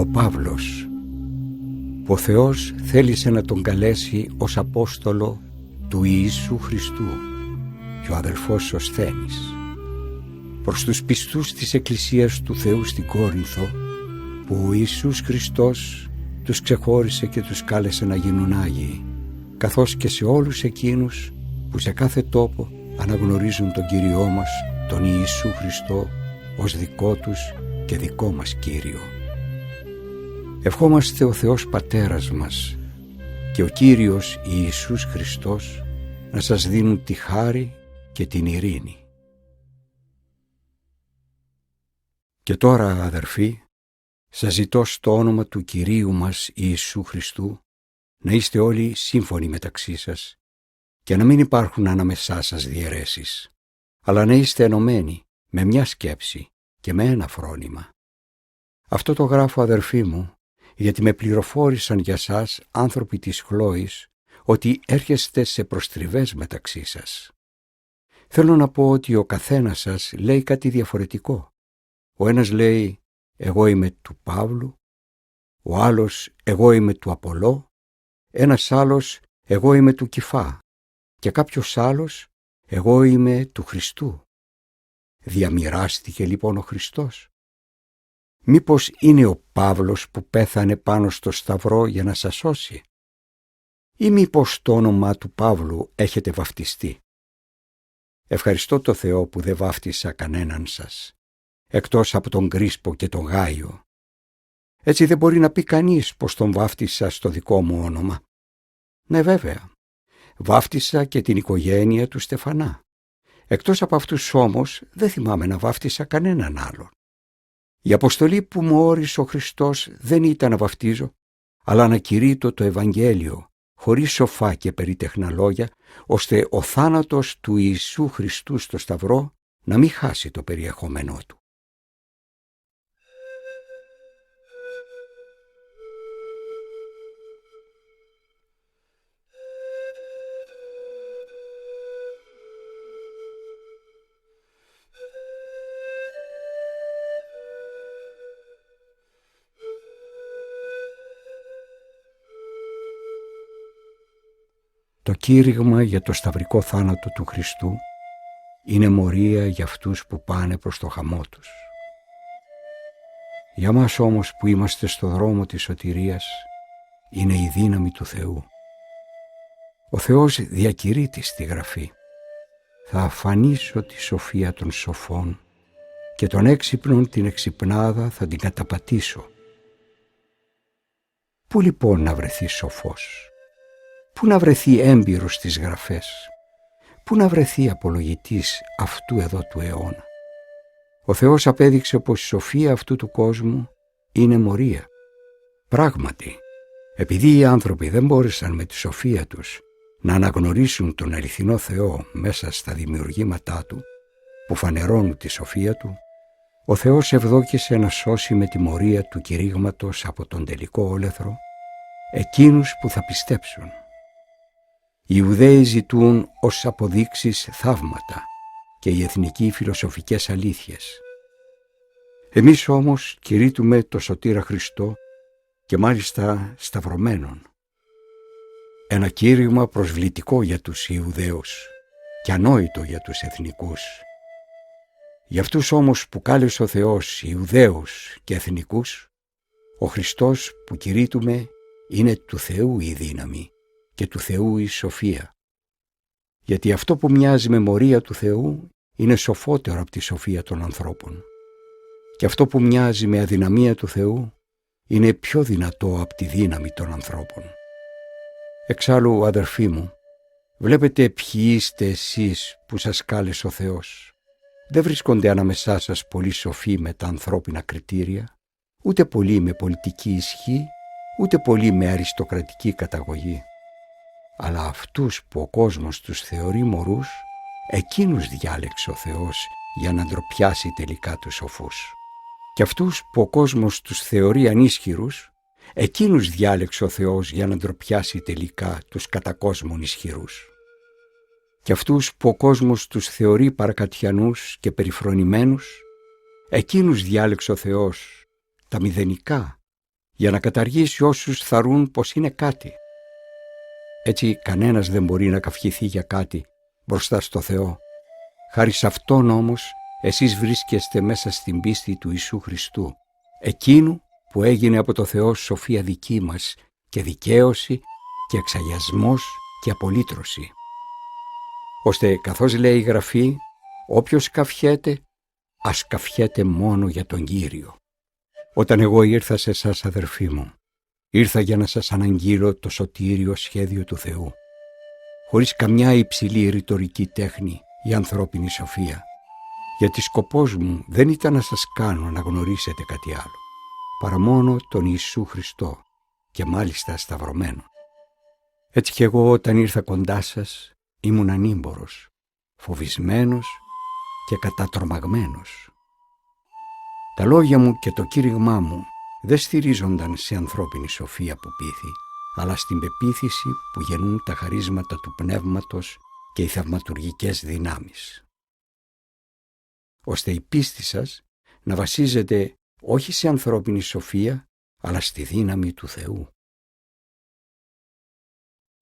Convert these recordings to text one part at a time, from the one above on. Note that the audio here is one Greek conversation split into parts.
Ο Παύλος, που ο Θεός θέλησε να τον καλέσει ως Απόστολο του Ιησού Χριστού, και ο αδελφός Σωσθένης, προς τους πιστούς της Εκκλησίας του Θεού στην Κόρινθο, που ο Ιησούς Χριστός τους ξεχώρισε και τους κάλεσε να γίνουν Άγιοι, καθώς και σε όλους εκείνους που σε κάθε τόπο αναγνωρίζουν τον Κύριό μας, τον Ιησού Χριστό, ως δικό τους και δικό μας Κύριο. Ευχόμαστε ο Θεός Πατέρας μας και ο Κύριος Ιησούς Χριστός να σας δίνουν τη χάρη και την ειρήνη. Και τώρα, αδερφοί, σας ζητώ στο όνομα του Κυρίου μας Ιησού Χριστού να είστε όλοι σύμφωνοι μεταξύ σας και να μην υπάρχουν ανάμεσά σας διαιρέσεις, αλλά να είστε ενωμένοι με μια σκέψη και με ένα φρόνημα. Αυτό το γράφω, αδερφοί μου, γιατί με πληροφόρησαν για σας άνθρωποι της Χλόης ότι έρχεστε σε προστριβές μεταξύ σας. Θέλω να πω ότι ο καθένας σας λέει κάτι διαφορετικό. Ο ένας λέει «εγώ είμαι του Παύλου», ο άλλος «εγώ είμαι του Απολώ», ένας άλλος «εγώ είμαι του Κηφά» και κάποιος άλλος «εγώ είμαι του Χριστού». Διαμοιράστηκε λοιπόν ο Χριστός? Μήπως είναι ο Παύλος που πέθανε πάνω στο σταυρό για να σας σώσει? Ή μήπως το όνομα του Παύλου έχετε βαφτιστεί? Ευχαριστώ το Θεό που δεν βάφτισα κανέναν σας, εκτός από τον Κρίσπο και τον Γάιο. Έτσι δεν μπορεί να πει κανείς πως τον βάφτισα στο δικό μου όνομα. Ναι, βέβαια, βάφτισα και την οικογένεια του Στεφανά. Εκτός από αυτούς όμως δεν θυμάμαι να βάφτισα κανέναν άλλον. Η αποστολή που μου όρισε ο Χριστός δεν ήταν να βαφτίζω, αλλά να κηρύττω το Ευαγγέλιο, χωρίς σοφά και περίτεχνα λόγια, ώστε ο θάνατος του Ιησού Χριστού στο Σταυρό να μην χάσει το περιεχόμενό του. Το κήρυγμα για το σταυρικό θάνατο του Χριστού είναι μορία για αυτούς που πάνε προς το χαμό τους. Για μας όμως που είμαστε στο δρόμο της σωτηρίας είναι η δύναμη του Θεού. Ο Θεός διακηρύττει στη Γραφή «Θα αφανίσω τη σοφία των σοφών και των έξυπνων την εξυπνάδα θα την καταπατήσω». Πού λοιπόν να βρεθεί σοφός? Πού να βρεθεί έμπειρος στις Γραφές? Πού να βρεθεί απολογητής αυτού εδώ του αιώνα? Ο Θεός απέδειξε πως η σοφία αυτού του κόσμου είναι μορία. Πράγματι, επειδή οι άνθρωποι δεν μπόρεσαν με τη σοφία τους να αναγνωρίσουν τον αληθινό Θεό μέσα στα δημιουργήματά Του, που φανερώνουν τη σοφία Του, ο Θεός ευδόκησε να σώσει με τη μορία του κηρύγματος από τον τελικό όλεθρο εκείνους που θα πιστέψουν. Οι Ιουδαίοι ζητούν ως αποδείξεις θαύματα και οι εθνικοί φιλοσοφικές αλήθειες. Εμείς όμως κηρύττουμε το σωτήρα Χριστό και μάλιστα σταυρωμένον. Ένα κήρυγμα προσβλητικό για τους Ιουδαίους και ανόητο για τους εθνικούς. Για αυτούς όμως που κάλεσε ο Θεός Ιουδαίους και εθνικούς, ο Χριστός που κηρύττουμε είναι του Θεού η δύναμη και του Θεού η σοφία. Γιατί αυτό που μοιάζει με μορία του Θεού είναι σοφότερο από τη σοφία των ανθρώπων. Και αυτό που μοιάζει με αδυναμία του Θεού είναι πιο δυνατό από τη δύναμη των ανθρώπων. Εξάλλου, αδερφοί μου, βλέπετε ποιοι είστε εσείς που σας κάλεσε ο Θεός. Δεν βρίσκονται ανάμεσά σας πολλοί σοφοί με τα ανθρώπινα κριτήρια, ούτε πολλοί με πολιτική ισχύ, ούτε πολλοί με αριστοκρατική καταγωγή. Αλλά αυτούς που ο κόσμος τους θεωρεί μωρούς, εκείνους διάλεξε ο Θεός για να ντροπιάσει τελικά τους σοφούς. Και αυτούς που ο κόσμος τους θεωρεί ανίσχυρους, εκείνους διάλεξε ο Θεός για να ντροπιάσει τελικά τους κατά κόσμον ισχυρούς. Και αυτούς που ο κόσμος τους θεωρεί παρακατιανούς και περιφρονημένους, εκείνους διάλεξε ο Θεός, τα μηδενικά, για να καταργήσει όσους θαρούν πως είναι κάτι. Έτσι κανένας δεν μπορεί να καυχηθεί για κάτι μπροστά στο Θεό. Χάρη σε Αυτόν όμως εσείς βρίσκεστε μέσα στην πίστη του Ιησού Χριστού, εκείνου που έγινε από το Θεό σοφία δική μας και δικαίωση και εξαγιασμός και απολύτρωση. Ώστε καθώς λέει η Γραφή, όποιος καυχέται, ας καυχέται μόνο για τον Κύριο. Όταν εγώ ήρθα σε εσάς, αδερφοί μου, ήρθα για να σας αναγγείλω το σωτήριο σχέδιο του Θεού, χωρίς καμιά υψηλή ρητορική τέχνη ή ανθρώπινη σοφία, γιατί σκοπός μου δεν ήταν να σας κάνω να γνωρίσετε κάτι άλλο, παρά μόνο τον Ιησού Χριστό και μάλιστα σταυρωμένο. Έτσι κι εγώ όταν ήρθα κοντά σας ήμουν ανήμπορος, φοβισμένος και κατατρομαγμένος. Τα λόγια μου και το κήρυγμά μου δεν στηρίζονταν σε ανθρώπινη σοφία που πείθει, αλλά στην πεποίθηση που γεννούν τα χαρίσματα του Πνεύματος και οι θαυματουργικές δυνάμεις. Ώστε η πίστη σας να βασίζεται όχι σε ανθρώπινη σοφία, αλλά στη δύναμη του Θεού.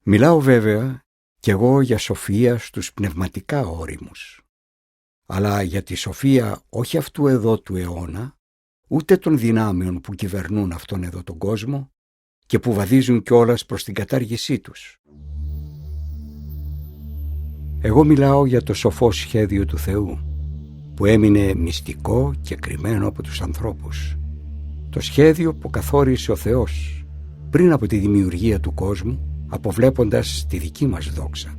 Μιλάω βέβαια κι εγώ για σοφία στους πνευματικά όριμους, αλλά για τη σοφία όχι αυτού εδώ του αιώνα, ούτε των δυνάμεων που κυβερνούν αυτόν εδώ τον κόσμο και που βαδίζουν κιόλας προς την κατάργησή τους. Εγώ μιλάω για το σοφό σχέδιο του Θεού, που έμεινε μυστικό και κρυμμένο από τους ανθρώπους. Το σχέδιο που καθόρισε ο Θεός πριν από τη δημιουργία του κόσμου, αποβλέποντας τη δική μας δόξα.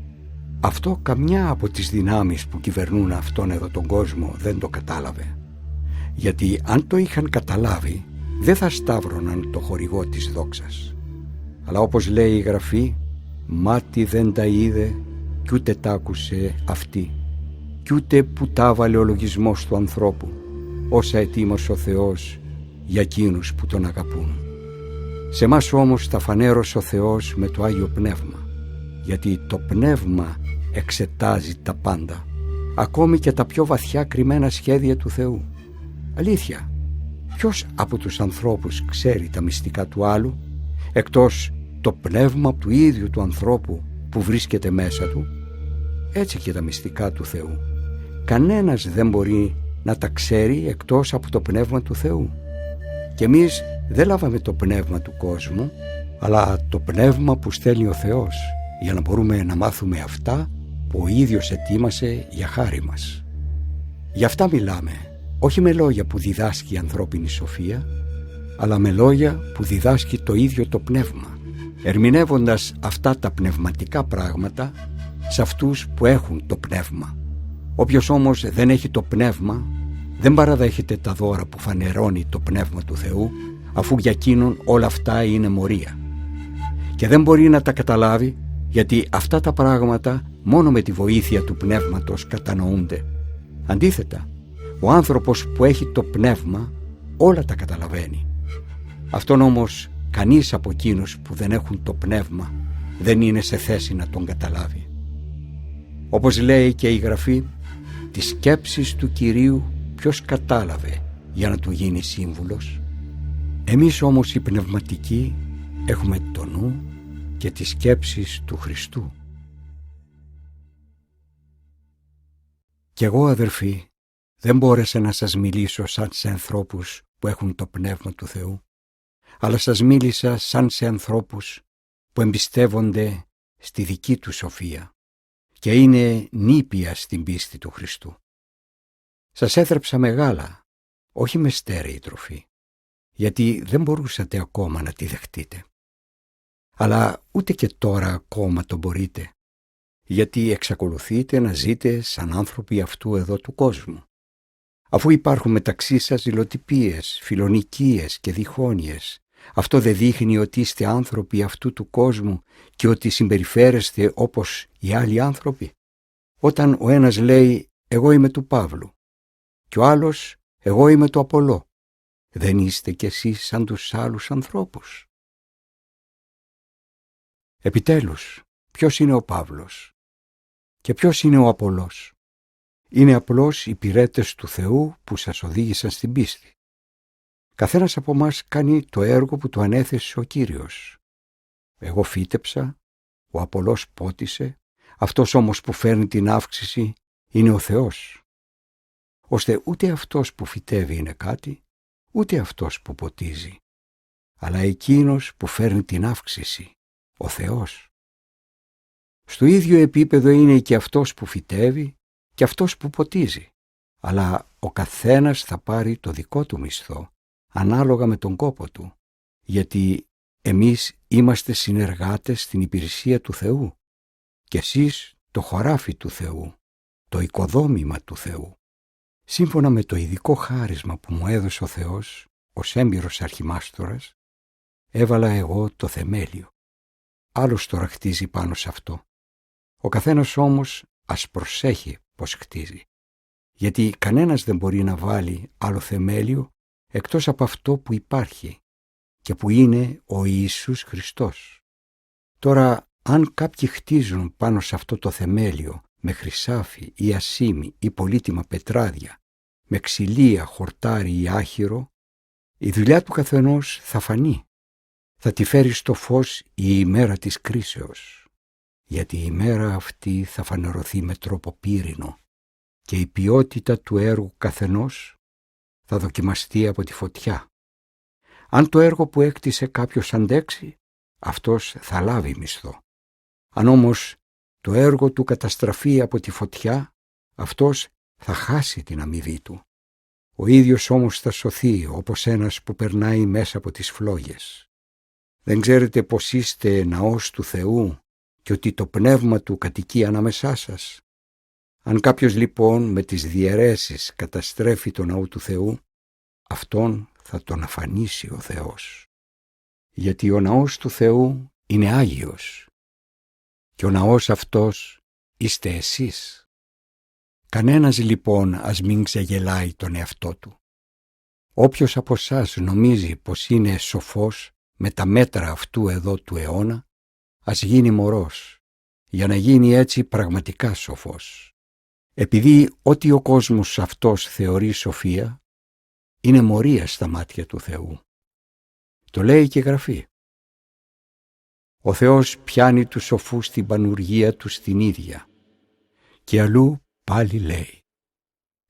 Αυτό καμιά από τις δυνάμεις που κυβερνούν αυτόν εδώ τον κόσμο δεν το κατάλαβε. Γιατί αν το είχαν καταλάβει, δεν θα σταύρωναν το χορηγό της δόξας. Αλλά όπως λέει η Γραφή, μάτι δεν τα είδε κι ούτε τ' άκουσε αυτή, κι ούτε που τα βάλε ο λογισμός του ανθρώπου, όσα ετοίμασε ο Θεός για εκείνους που τον αγαπούν. Σε μας όμως τα φανέρωσε ο Θεός με το Άγιο Πνεύμα, γιατί το Πνεύμα εξετάζει τα πάντα, ακόμη και τα πιο βαθιά κρυμμένα σχέδια του Θεού. Αλήθεια, ποιος από τους ανθρώπους ξέρει τα μυστικά του άλλου, εκτός το πνεύμα του ίδιου του ανθρώπου που βρίσκεται μέσα του? Έτσι και τα μυστικά του Θεού. Κανένας δεν μπορεί να τα ξέρει εκτός από το πνεύμα του Θεού. Και εμείς δεν λάβαμε το πνεύμα του κόσμου, αλλά το πνεύμα που στέλνει ο Θεός, για να μπορούμε να μάθουμε αυτά που ο ίδιος ετοίμασε για χάρη μας. Γι' αυτά μιλάμε, όχι με λόγια που διδάσκει η ανθρώπινη σοφία, αλλά με λόγια που διδάσκει το ίδιο το πνεύμα, ερμηνεύοντας αυτά τα πνευματικά πράγματα σε αυτούς που έχουν το πνεύμα. Όποιος όμως δεν έχει το πνεύμα, δεν παραδέχεται τα δώρα που φανερώνει το πνεύμα του Θεού, αφού για εκείνον όλα αυτά είναι μορία. Και δεν μπορεί να τα καταλάβει, γιατί αυτά τα πράγματα μόνο με τη βοήθεια του πνεύματος κατανοούνται. Αντίθετα, ο άνθρωπος που έχει το πνεύμα όλα τα καταλαβαίνει. Αυτόν όμως κανείς από εκείνους που δεν έχουν το πνεύμα δεν είναι σε θέση να τον καταλάβει. Όπως λέει και η Γραφή, τις σκέψεις του Κυρίου ποιος κατάλαβε για να του γίνει σύμβουλος? Εμείς όμως οι πνευματικοί έχουμε το νου και τις σκέψεις του Χριστού. Κι εγώ, αδερφοί, δεν μπόρεσα να σας μιλήσω σαν σε ανθρώπους που έχουν το πνεύμα του Θεού, αλλά σας μίλησα σαν σε ανθρώπους που εμπιστεύονται στη δική του σοφία και είναι νήπια στην πίστη του Χριστού. Σας έθρεψα μεγάλα, όχι με στέρεη τροφή, γιατί δεν μπορούσατε ακόμα να τη δεχτείτε. Αλλά ούτε και τώρα ακόμα το μπορείτε, γιατί εξακολουθείτε να ζείτε σαν άνθρωποι αυτού εδώ του κόσμου. Αφού υπάρχουν μεταξύ σας ζηλοτυπίες, φιλονικίες και διχόνοιες, αυτό δεν δείχνει ότι είστε άνθρωποι αυτού του κόσμου και ότι συμπεριφέρεστε όπως οι άλλοι άνθρωποι? Όταν ο ένας λέει «εγώ είμαι του Παύλου» και ο άλλος «εγώ είμαι του Απολλώ», δεν είστε κι εσείς σαν τους άλλους ανθρώπους? Επιτέλους, ποιος είναι ο Παύλος και ποιος είναι ο Απολλώς? Είναι απλώς υπηρέτες του Θεού που σας οδήγησαν στην πίστη. Καθένας από μας κάνει το έργο που του ανέθεσε ο Κύριος. Εγώ φύτεψα, ο Απολώς πότισε, αυτός όμως που φέρνει την αύξηση είναι ο Θεός. Ώστε ούτε αυτός που φυτεύει είναι κάτι, ούτε αυτός που ποτίζει, αλλά εκείνος που φέρνει την αύξηση, ο Θεός. Στο ίδιο επίπεδο είναι και αυτός που φυτεύει και αυτός που ποτίζει, αλλά ο καθένας θα πάρει το δικό του μισθό, ανάλογα με τον κόπο του, γιατί εμείς είμαστε συνεργάτες στην υπηρεσία του Θεού και εσείς το χωράφι του Θεού, το οικοδόμημα του Θεού. Σύμφωνα με το ειδικό χάρισμα που μου έδωσε ο Θεός ως έμπειρος αρχιμάστορας, έβαλα εγώ το θεμέλιο. Άλλος τώρα χτίζει πάνω σε αυτό. Ο καθένας όμως ας προσέχει πως χτίζει, γιατί κανένας δεν μπορεί να βάλει άλλο θεμέλιο εκτός από αυτό που υπάρχει και που είναι ο Ιησούς Χριστός. Τώρα, αν κάποιοι χτίζουν πάνω σε αυτό το θεμέλιο με χρυσάφι ή ασίμι ή πολύτιμα πετράδια, με ξυλία, χορτάρι ή άχυρο, η δουλειά του καθενός θα φανεί. Θα τη φέρει στο φως η ημέρα της κρίσεως, γιατί η ημέρα αυτή θα φανερωθεί με τρόπο πύρινο και η ποιότητα του έργου καθενός θα δοκιμαστεί από τη φωτιά. Αν το έργο που έκτισε κάποιος αντέξει, αυτός θα λάβει μισθό. Αν όμως το έργο του καταστραφεί από τη φωτιά, αυτός θα χάσει την αμοιβή του. Ο ίδιος όμως θα σωθεί όπως ένας που περνάει μέσα από τις φλόγες. Δεν ξέρετε πως είστε ναός του Θεού και ότι το πνεύμα του κατοικεί ανάμεσά σας? Αν κάποιος λοιπόν με τις διαιρέσεις καταστρέφει το ναό του Θεού, αυτόν θα τον αφανίσει ο Θεός. Γιατί ο ναός του Θεού είναι Άγιος και ο ναός αυτός είστε εσείς. Κανένας λοιπόν ας μην ξεγελάει τον εαυτό του. Όποιος από εσάς νομίζει πως είναι σοφός με τα μέτρα αυτού εδώ του αιώνα, ας γίνει μωρός, για να γίνει έτσι πραγματικά σοφός. Επειδή ό,τι ο κόσμος αυτός θεωρεί σοφία, είναι μορία στα μάτια του Θεού. Το λέει και η Γραφή. Ο Θεός πιάνει τους σοφούς την πανουργία τους στην ίδια. Και αλλού πάλι λέει.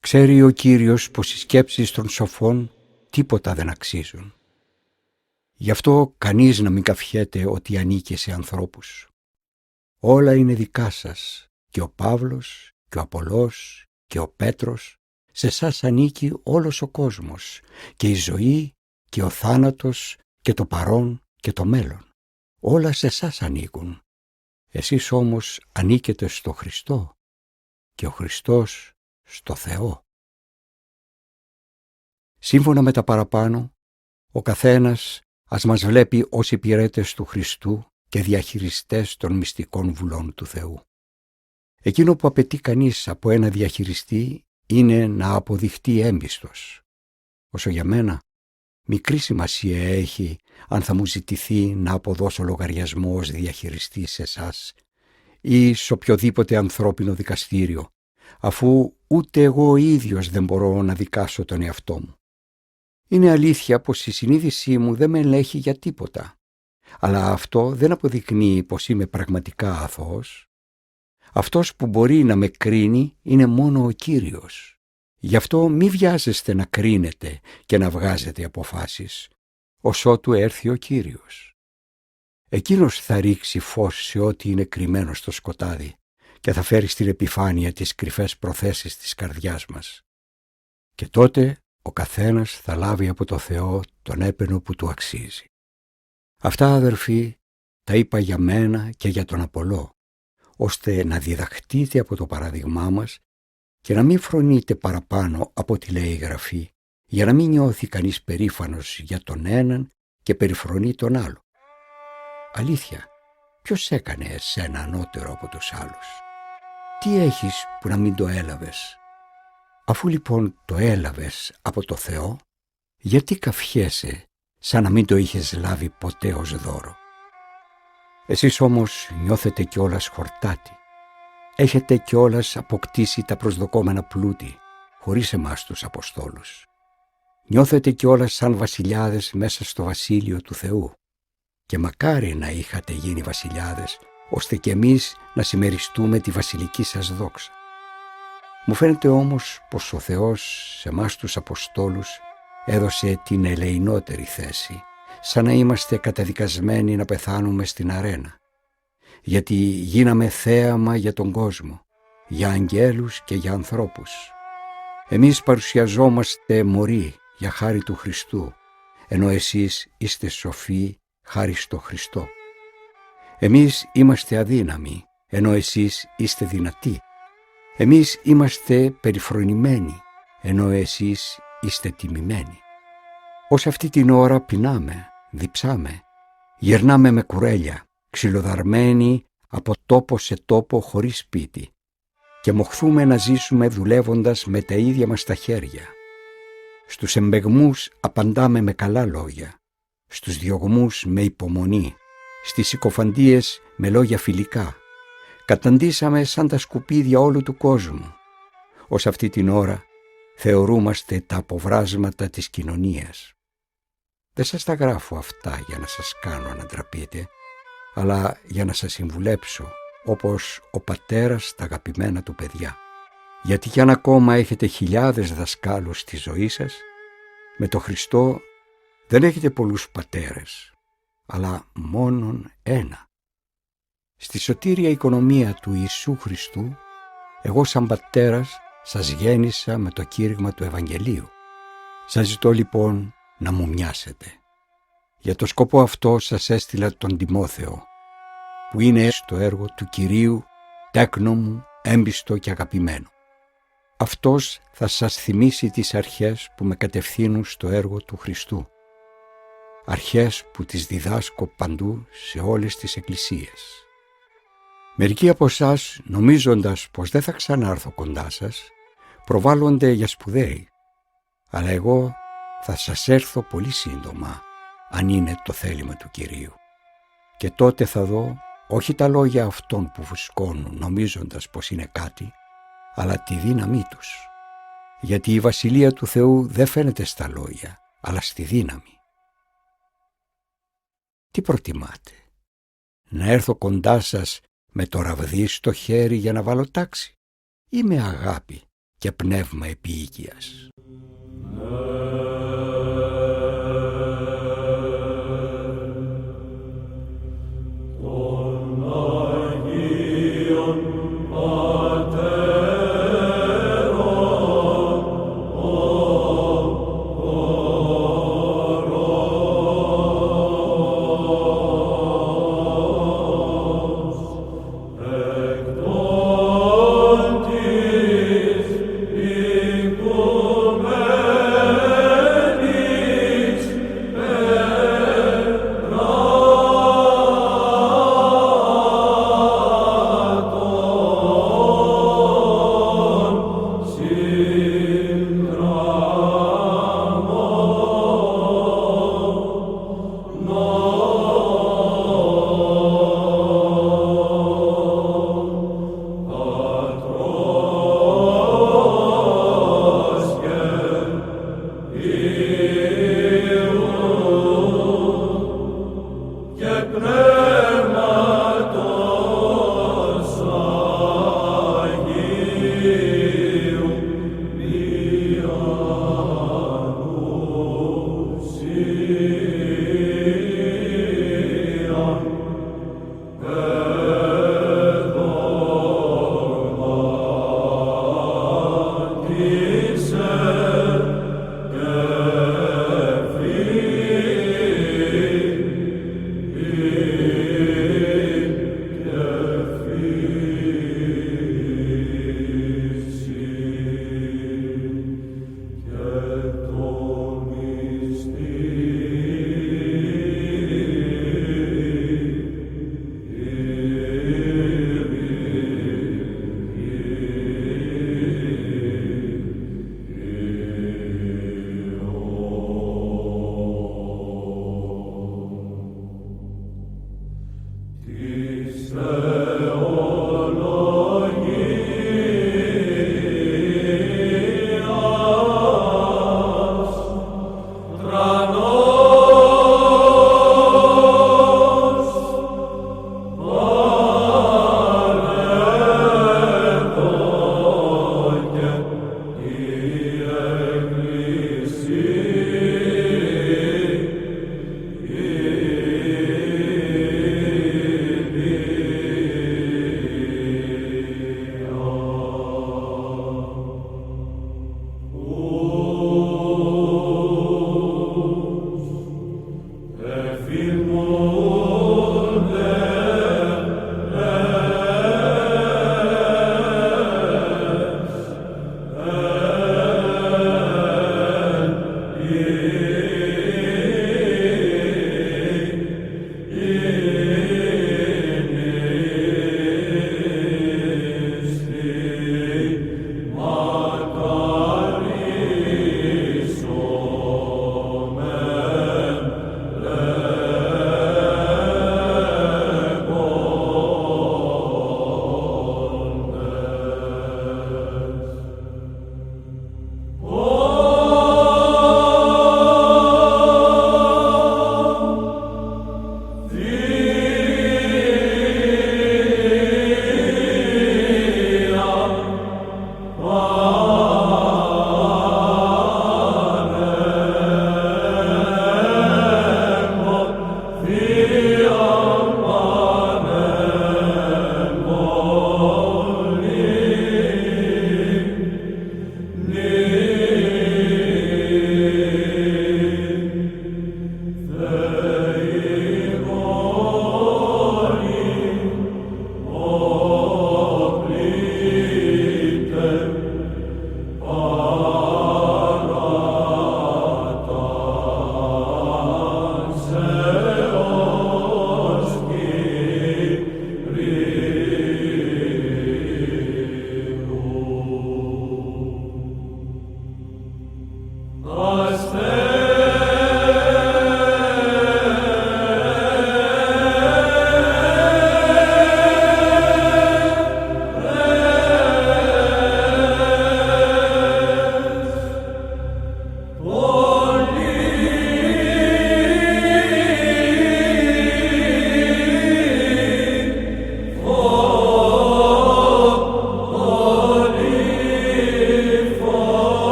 Ξέρει ο Κύριος πως οι σκέψεις των σοφών τίποτα δεν αξίζουν. Γι' αυτό κανείς να μην καυχέται ότι ανήκει σε ανθρώπους. Όλα είναι δικά σας, και ο Παύλος και ο Απολώς και ο Πέτρος, σε εσάς ανήκει όλος ο κόσμος και η ζωή και ο θάνατος και το παρόν και το μέλλον. Όλα σε εσάς ανήκουν. Εσείς όμως ανήκετε στο Χριστό και ο Χριστός στο Θεό. Σύμφωνα με τα παραπάνω, ο καθένας ας μας βλέπει ως υπηρέτες του Χριστού και διαχειριστές των μυστικών βουλών του Θεού. Εκείνο που απαιτεί κανείς από ένα διαχειριστή είναι να αποδειχτεί έμπιστος. Όσο για μένα, μικρή σημασία έχει αν θα μου ζητηθεί να αποδώσω λογαριασμό ως διαχειριστής σε εσάς ή σε οποιοδήποτε ανθρώπινο δικαστήριο, αφού ούτε εγώ ίδιος δεν μπορώ να δικάσω τον εαυτό μου. Είναι αλήθεια πως η συνείδησή μου δεν με ελέγχει για τίποτα, αλλά αυτό δεν αποδεικνύει πως είμαι πραγματικά αθώος. Αυτός που μπορεί να με κρίνει είναι μόνο ο Κύριος. Γι' αυτό μη βιάζεστε να κρίνετε και να βγάζετε αποφάσεις, ως ότου έρθει ο Κύριος. Εκείνος θα ρίξει φως σε ό,τι είναι κρυμμένο στο σκοτάδι και θα φέρει στην επιφάνεια τις κρυφές προθέσεις της καρδιάς μας. Και τότε ο καθένας θα λάβει από το Θεό τον έπαινο που του αξίζει. Αυτά, αδερφοί, τα είπα για μένα και για τον Απολώ, ώστε να διδαχτείτε από το παράδειγμά μας και να μην φρονείτε παραπάνω από ό,τι λέει η Γραφή, για να μην νιώθει κανείς περήφανος για τον έναν και περιφρονεί τον άλλο. Αλήθεια, ποιος έκανε εσένα ανώτερο από τους άλλους? Τι έχεις που να μην το έλαβες? Αφού λοιπόν το έλαβες από το Θεό, γιατί καυχέσαι σαν να μην το είχες λάβει ποτέ ως δώρο? Εσείς όμως νιώθετε κιόλας χορτάτη. Έχετε κιόλας αποκτήσει τα προσδοκόμενα πλούτη, χωρίς εμάς τους Αποστόλους. Νιώθετε κιόλας σαν βασιλιάδες μέσα στο βασίλειο του Θεού. Και μακάρι να είχατε γίνει βασιλιάδες, ώστε κι εμείς να συμμεριστούμε τη βασιλική σας δόξα. Μου φαίνεται όμως πως ο Θεός σε εμάς τους Αποστόλους έδωσε την ελεηνότερη θέση, σαν να είμαστε καταδικασμένοι να πεθάνουμε στην αρένα. Γιατί γίναμε θέαμα για τον κόσμο, για αγγέλους και για ανθρώπους. Εμείς παρουσιαζόμαστε μωροί για χάρη του Χριστού, ενώ εσείς είστε σοφοί χάρη στο Χριστό. Εμείς είμαστε αδύναμοι, ενώ εσείς είστε δυνατοί. Εμείς είμαστε περιφρονημένοι, ενώ εσείς είστε τιμημένοι. Ως αυτή την ώρα πεινάμε, διψάμε, γυρνάμε με κουρέλια, ξυλοδαρμένοι από τόπο σε τόπο χωρίς σπίτι, και μοχθούμε να ζήσουμε δουλεύοντας με τα ίδια μας τα χέρια. Στους εμπεγμούς απαντάμε με καλά λόγια, στους διωγμούς με υπομονή, στις συκοφαντίες με λόγια φιλικά. Καταντήσαμε σαν τα σκουπίδια όλου του κόσμου. Ως αυτή την ώρα θεωρούμαστε τα αποβράσματα της κοινωνίας. Δεν σας τα γράφω αυτά για να σας κάνω να ντραπείτε, αλλά για να σας συμβουλέψω, όπως ο πατέρας τα αγαπημένα του παιδιά. Γιατί κι αν ακόμα έχετε χιλιάδες δασκάλους στη ζωή σας, με το Χριστό δεν έχετε πολλούς πατέρες, αλλά μόνον ένα. Στη σωτήρια οικονομία του Ιησού Χριστού, εγώ σαν πατέρας σας γέννησα με το κήρυγμα του Ευαγγελίου. Σας ζητώ λοιπόν να μου μοιάσετε. Για το σκοπό αυτό σας έστειλα τον Τιμόθεο, που είναι στο έργο του Κυρίου, τέκνο μου, έμπιστο και αγαπημένο. Αυτός θα σας θυμίσει τις αρχές που με κατευθύνουν στο έργο του Χριστού. Αρχές που τις διδάσκω παντού σε όλες τις εκκλησίες. Μερικοί από εσάς, νομίζοντας πως δεν θα ξανάρθω κοντά σας, προβάλλονται για σπουδαίοι. Αλλά εγώ θα σας έρθω πολύ σύντομα, αν είναι το θέλημα του Κυρίου. Και τότε θα δω όχι τα λόγια αυτών που φουσκώνουν νομίζοντας πως είναι κάτι, αλλά τη δύναμή τους. Γιατί η Βασιλεία του Θεού δεν φαίνεται στα λόγια, αλλά στη δύναμη. Τι προτιμάτε? Να έρθω κοντά σας με το ραβδί στο χέρι για να βάλω τάξη, ή με αγάπη και πνεύμα επίοικιας? Oh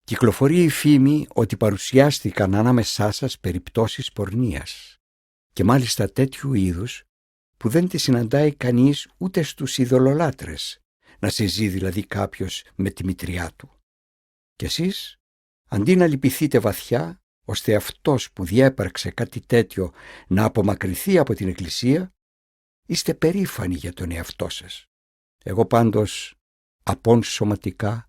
Κυκλοφορεί η φήμη ότι παρουσιάστηκαν ανάμεσά σας περιπτώσεις πορνείας και μάλιστα τέτοιου είδους που δεν τη συναντάει κανείς ούτε στους ειδωλολάτρες, να συζεί δηλαδή κάποιος με τη μητριά του. Κι εσείς, αντί να λυπηθείτε βαθιά, ώστε αυτός που διέπραξε κάτι τέτοιο να απομακρυνθεί από την Εκκλησία, είστε περήφανοι για τον εαυτό σας. Εγώ πάντως, απόν σωματικά,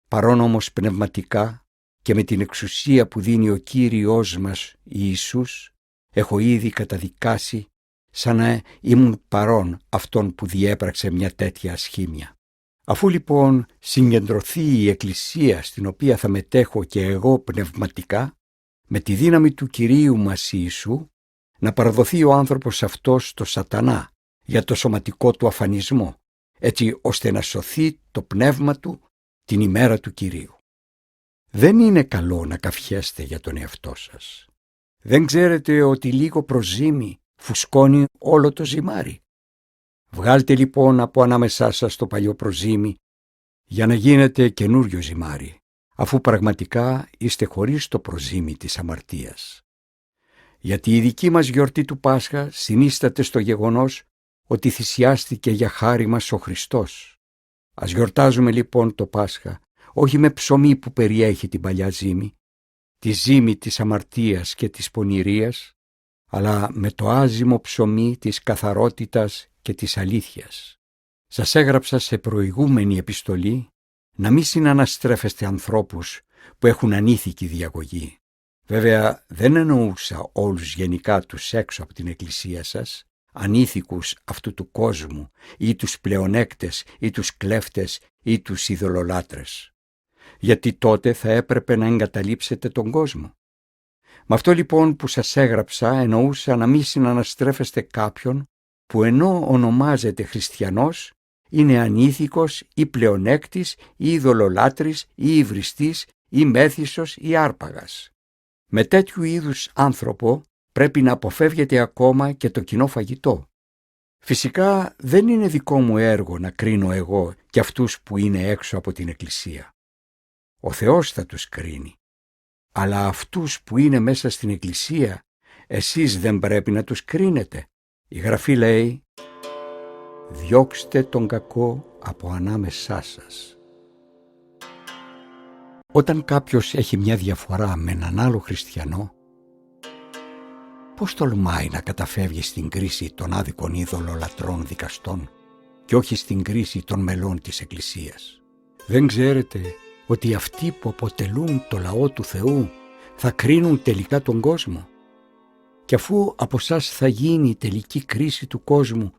παρόν όμως πνευματικά και με την εξουσία που δίνει ο Κύριος μας Ιησούς, έχω ήδη καταδικάσει σαν να ήμουν παρόν αυτόν που διέπραξε μια τέτοια ασχήμια. Αφού λοιπόν συγκεντρωθεί η Εκκλησία στην οποία θα μετέχω και εγώ πνευματικά, με τη δύναμη του Κυρίου μας Ιησού, να παραδοθεί ο άνθρωπος αυτός στο σατανά για το σωματικό του αφανισμό, έτσι ώστε να σωθεί το πνεύμα του την ημέρα του Κυρίου. Δεν είναι καλό να καυχέστε για τον εαυτό σας. Δεν ξέρετε ότι λίγο προζύμι φουσκώνει όλο το ζυμάρι? Βγάλτε λοιπόν από ανάμεσά σας το παλιό προζύμι για να γίνετε καινούριο ζυμάρι, αφού πραγματικά είστε χωρίς το προζύμι της αμαρτίας. Γιατί η δική μας γιορτή του Πάσχα συνίσταται στο γεγονός ότι θυσιάστηκε για χάρη μας ο Χριστός. Ας γιορτάζουμε λοιπόν το Πάσχα, όχι με ψωμί που περιέχει την παλιά ζύμη, τη ζύμη της αμαρτίας και της πονηρίας, αλλά με το άζυμο ψωμί της καθαρότητας και της αλήθειας. Σας έγραψα σε προηγούμενη επιστολή να μην συναναστρέφεστε ανθρώπους που έχουν ανήθικη διαγωγή. Βέβαια δεν εννοούσα όλους γενικά τους έξω από την Εκκλησία σας, ανήθικους αυτού του κόσμου ή τους πλεονέκτες ή τους κλέφτες ή τους ειδωλολάτρες. Γιατί τότε θα έπρεπε να εγκαταλείψετε τον κόσμο. Με αυτό λοιπόν που σας έγραψα εννοούσα να μην συναναστρέφεστε κάποιον που ενώ ονομάζεται χριστιανός είναι ανήθικος ή πλεονέκτης ή ειδωλολάτρης ή υβριστής ή μέθυσος ή άρπαγας. Με τέτοιου είδους άνθρωπο πρέπει να αποφεύγετε ακόμα και το κοινό φαγητό. Φυσικά δεν είναι δικό μου έργο να κρίνω εγώ και αυτούς που είναι έξω από την Εκκλησία. Ο Θεός θα τους κρίνει. Αλλά αυτούς που είναι μέσα στην Εκκλησία, εσείς δεν πρέπει να τους κρίνετε. Η Γραφή λέει «Διώξτε τον κακό από ανάμεσά σας». Όταν κάποιος έχει μια διαφορά με έναν άλλο χριστιανό, πώς τολμάει να καταφεύγει στην κρίση των άδικων ειδωλολατρών δικαστών και όχι στην κρίση των μελών της Εκκλησίας? Δεν ξέρετε ότι αυτοί που αποτελούν το λαό του Θεού θα κρίνουν τελικά τον κόσμο? Και αφού από σας θα γίνει η τελική κρίση του κόσμου,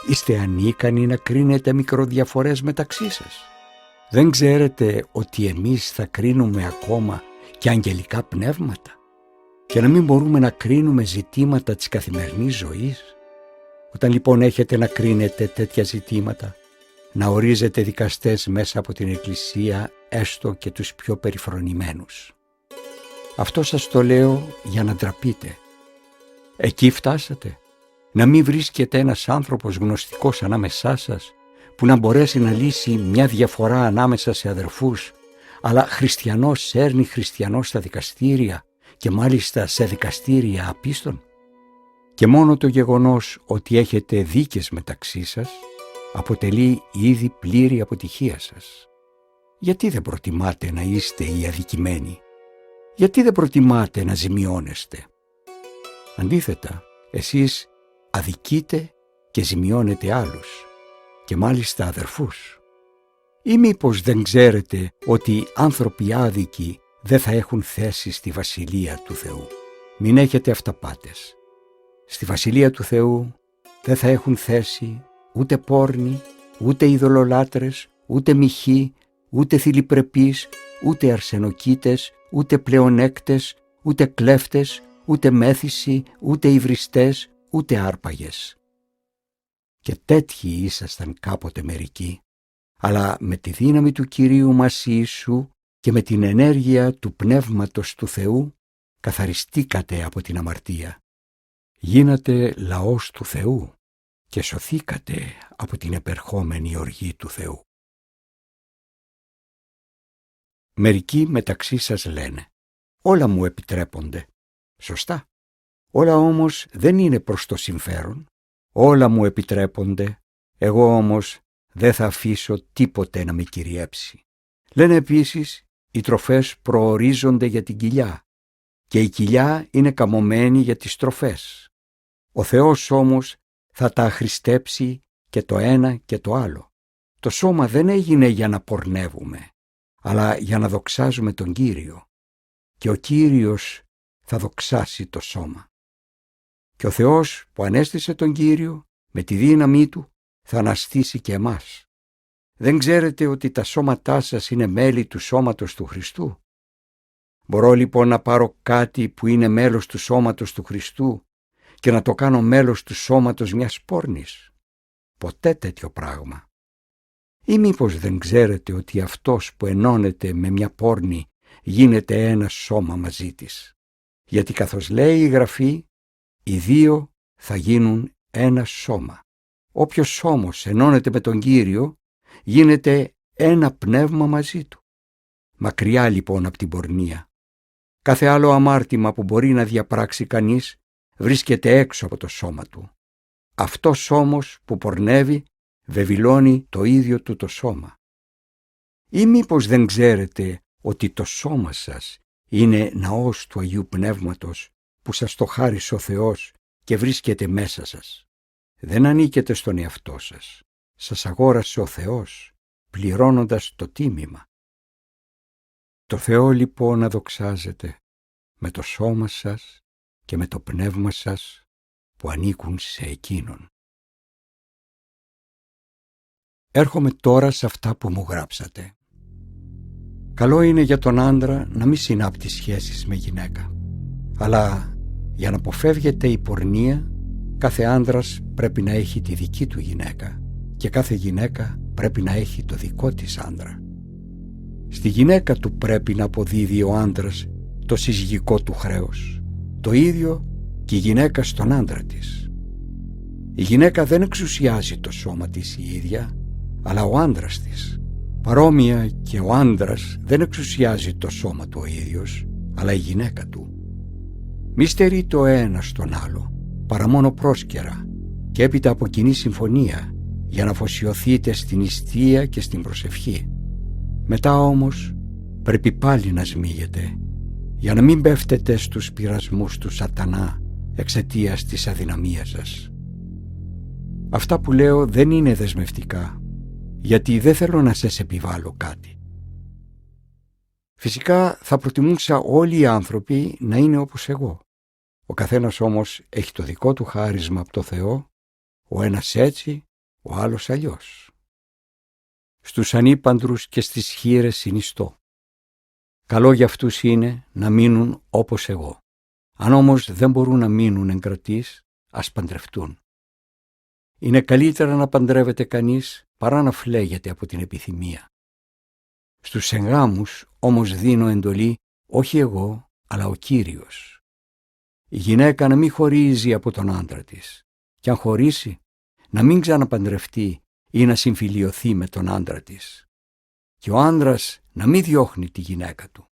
είστε ανίκανοι να κρίνετε μικροδιαφορές μεταξύ σας? Δεν ξέρετε ότι εμείς θα κρίνουμε ακόμα και αγγελικά πνεύματα και να μην μπορούμε να κρίνουμε ζητήματα της καθημερινής ζωής? Όταν λοιπόν έχετε να κρίνετε τέτοια ζητήματα, να ορίζετε δικαστές μέσα από την Εκκλησία, έστω και τους πιο περιφρονημένους. Αυτό σας το λέω για να ντραπείτε. Εκεί φτάσατε, να μην βρίσκεται ένας άνθρωπος γνωστικός ανάμεσά σας που να μπορέσει να λύσει μια διαφορά ανάμεσα σε αδερφούς, αλλά χριστιανός σέρνει χριστιανός στα δικαστήρια και μάλιστα σε δικαστήρια απίστων? Και μόνο το γεγονός ότι έχετε δίκες μεταξύ σας αποτελεί ήδη πλήρη αποτυχία σας. Γιατί δεν προτιμάτε να είστε οι αδικημένοι? Γιατί δεν προτιμάτε να ζημιώνεστε? Αντίθετα, εσείς αδικείτε και ζημιώνετε άλλους, και μάλιστα αδερφούς. Ή μήπως δεν ξέρετε ότι άνθρωποι άδικοι δεν θα έχουν θέση στη Βασιλεία του Θεού? Μην έχετε αυταπάτες. Στη Βασιλεία του Θεού δεν θα έχουν θέση ούτε πόρνοι, ούτε ειδωλολάτρες, ούτε μοιχοί, ούτε θηλυπρεπείς, ούτε αρσενοκίτες, ούτε πλεονέκτες, ούτε κλέφτες, ούτε μέθησοι, ούτε υβριστές, ούτε άρπαγες. Και τέτοιοι ήσασταν κάποτε μερικοί, αλλά με τη δύναμη του Κυρίου μας Ιησού και με την ενέργεια του Πνεύματος του Θεού καθαριστήκατε από την αμαρτία. Γίνατε λαός του Θεού και σωθήκατε από την επερχόμενη οργή του Θεού. Μερικοί μεταξύ σας λένε «Όλα μου επιτρέπονται». Σωστά. Όλα όμως δεν είναι προς το συμφέρον. Όλα μου επιτρέπονται. Εγώ όμως δεν θα αφήσω τίποτε να με κυριέψει. Λένε επίσης οι τροφές προορίζονται για την κοιλιά και η κοιλιά είναι καμωμένη για τις τροφές. Ο Θεός όμως θα τα αχρηστέψει και το ένα και το άλλο. Το σώμα δεν έγινε για να πορνεύουμε, αλλά για να δοξάζουμε τον Κύριο. Και ο Κύριος θα δοξάσει το σώμα. Και ο Θεός που ανέστησε τον Κύριο με τη δύναμή Του θα αναστήσει και εμάς. Δεν ξέρετε ότι τα σώματά σας είναι μέλη του σώματος του Χριστού? Μπορώ λοιπόν να πάρω κάτι που είναι μέλος του σώματος του Χριστού και να το κάνω μέλος του σώματος μιας πόρνης? Ποτέ τέτοιο πράγμα. Ή μήπως δεν ξέρετε ότι αυτός που ενώνεται με μια πόρνη γίνεται ένα σώμα μαζί της? Γιατί καθώς λέει η Γραφή, οι δύο θα γίνουν ένα σώμα. Όποιος όμως ενώνεται με τον Κύριο γίνεται ένα πνεύμα μαζί του. Μακριά λοιπόν από την πορνεία. Κάθε άλλο αμάρτημα που μπορεί να διαπράξει κανείς βρίσκεται έξω από το σώμα του. Αυτός όμως που πορνεύει βεβηλώνει το ίδιο του το σώμα. Ή μήπως δεν ξέρετε ότι το σώμα σας είναι ναός του Αγίου Πνεύματος που σας το χάρισε ο Θεός και βρίσκεται μέσα σας? Δεν ανήκετε στον εαυτό σας. Σας αγόρασε ο Θεός πληρώνοντας το τίμημα. Το Θεό λοιπόν να δοξάζετε με το σώμα σας και με το πνεύμα σας που ανήκουν σε Εκείνον. Έρχομαι τώρα σε αυτά που μου γράψατε. Καλό είναι για τον άντρα να μην συνάπτει σχέσεις με γυναίκα. Αλλά για να αποφεύγεται η πορνεία, κάθε άντρας πρέπει να έχει τη δική του γυναίκα και κάθε γυναίκα πρέπει να έχει το δικό της άντρα. Στη γυναίκα του πρέπει να αποδίδει ο άντρας το συζυγικό του χρέος. Το ίδιο και η γυναίκα στον άντρα της. Η γυναίκα δεν εξουσιάζει το σώμα της η ίδια, αλλά ο άντρας της. Παρόμοια και ο άντρας δεν εξουσιάζει το σώμα του ο ίδιος, αλλά η γυναίκα του. Μη στερείτε ο ένας τον άλλο, παρά μόνο πρόσκαιρα και έπειτα από κοινή συμφωνία, για να αφοσιωθείτε στην νηστεία και στην προσευχή. Μετά όμως πρέπει πάλι να σμίγετε, για να μην πέφτετε στους πειρασμούς του σατανά εξαιτίας της αδυναμίας σας. Αυτά που λέω δεν είναι δεσμευτικά, γιατί δεν θέλω να σας επιβάλλω κάτι. Φυσικά θα προτιμούσα όλοι οι άνθρωποι να είναι όπως εγώ. Ο καθένας όμως έχει το δικό του χάρισμα από το Θεό, ο ένας έτσι, ο άλλος αλλιώς. Στους ανήπαντρους και στις χήρες συνιστώ. Καλό για αυτούς είναι να μείνουν όπως εγώ. Αν όμως δεν μπορούν να μείνουν εγκρατείς, ας παντρευτούν. Είναι καλύτερα να παντρεύεται κανείς παρά να φλέγεται από την επιθυμία. Στους εγγάμους όμως δίνω εντολή όχι εγώ, αλλά ο Κύριος. Η γυναίκα να μην χωρίζει από τον άντρα της και αν χωρίσει να μην ξαναπαντρευτεί ή να συμφιλιωθεί με τον άντρα της. Και ο άντρας να μην διώχνει τη γυναίκα του.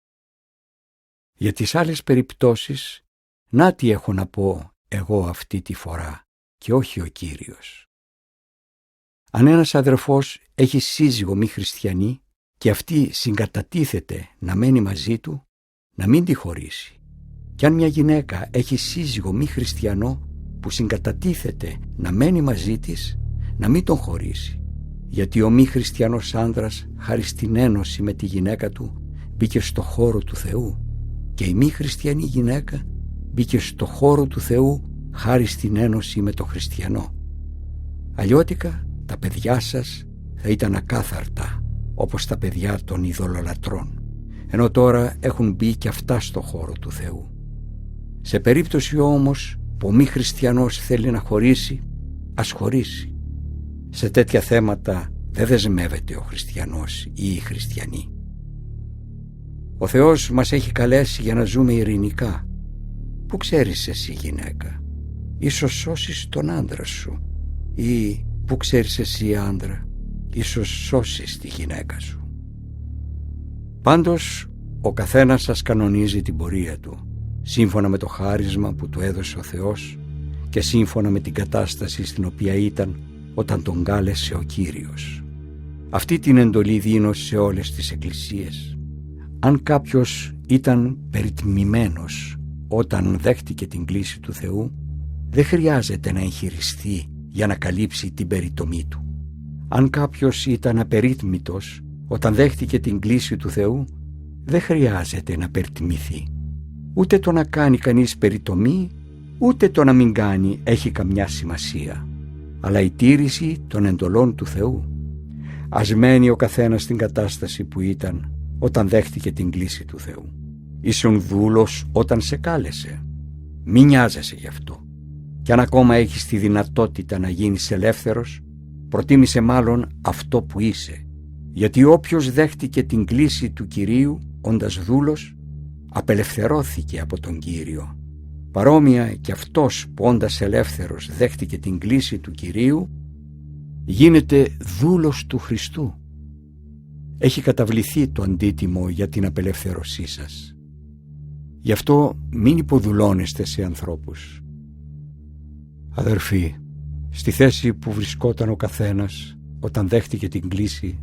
Για τις άλλες περιπτώσεις, να τι έχω να πω εγώ αυτή τη φορά και όχι ο Κύριος. Αν ένας αδερφός έχει σύζυγο μη χριστιανή και αυτή συγκατατίθεται να μένει μαζί του, να μην τη χωρίσει. Και αν μια γυναίκα έχει σύζυγο μη χριστιανό που συγκατατίθεται να μένει μαζί της, να μην τον χωρίσει. Γιατί ο μη χριστιανός άντρας, χάρη στην ένωση με τη γυναίκα του, μπήκε στο χώρο του Θεού και η μη χριστιανή γυναίκα μπήκε στο χώρο του Θεού χάρη στην ένωση με τον χριστιανό. Αλλιώτικα τα παιδιά σας θα ήταν ακάθαρτα όπως τα παιδιά των ειδωλολατρών, ενώ τώρα έχουν μπει και αυτά στο χώρο του Θεού. Σε περίπτωση όμως που ο μη χριστιανός θέλει να χωρίσει, ας χωρίσει. Σε τέτοια θέματα δεν δεσμεύεται ο χριστιανός ή η χριστιανή. Ο Θεός μας έχει καλέσει για να ζούμε ειρηνικά. Πού ξέρεις εσύ γυναίκα? Ίσως σώσεις τον άντρα σου. Ή πού ξέρεις εσύ άντρα? Ίσως σώσεις τη γυναίκα σου. Πάντως, ο καθένας σας κανονίζει την πορεία του, σύμφωνα με το χάρισμα που του έδωσε ο Θεός και σύμφωνα με την κατάσταση στην οποία ήταν όταν τον κάλεσε ο Κύριος. Αυτή την εντολή δίνω σε όλες τις εκκλησίες. Αν κάποιος ήταν περιτμημένος όταν δέχτηκε την κλήση του Θεού, δεν χρειάζεται να εγχειριστεί για να καλύψει την περιτομή του. Αν κάποιος ήταν απερίτμητος όταν δέχτηκε την κλήση του Θεού, δεν χρειάζεται να περιτμηθεί. Ούτε το να κάνει κανείς περιτομή, ούτε το να μην κάνει έχει καμιά σημασία, αλλά η τήρηση των εντολών του Θεού. Ας μένει ο καθένας στην κατάσταση που ήταν όταν δέχτηκε την κλήση του Θεού. Ήσουν δούλος όταν σε κάλεσε. Μην νοιάζεσαι γι' αυτό. Κι αν ακόμα έχεις τη δυνατότητα να γίνεις ελεύθερος, προτίμησε μάλλον αυτό που είσαι. Γιατί όποιος δέχτηκε την κλήση του Κυρίου όντας δούλος, απελευθερώθηκε από τον Κύριο. Παρόμοια κι αυτός που όντας ελεύθερος δέχτηκε την κλήση του Κυρίου, γίνεται δούλος του Χριστού. Έχει καταβληθεί το αντίτιμο για την απελευθέρωσή σας. Γι' αυτό μην υποδουλώνεστε σε ανθρώπους. Αδερφοί, στη θέση που βρισκόταν ο καθένας όταν δέχτηκε την κλήση,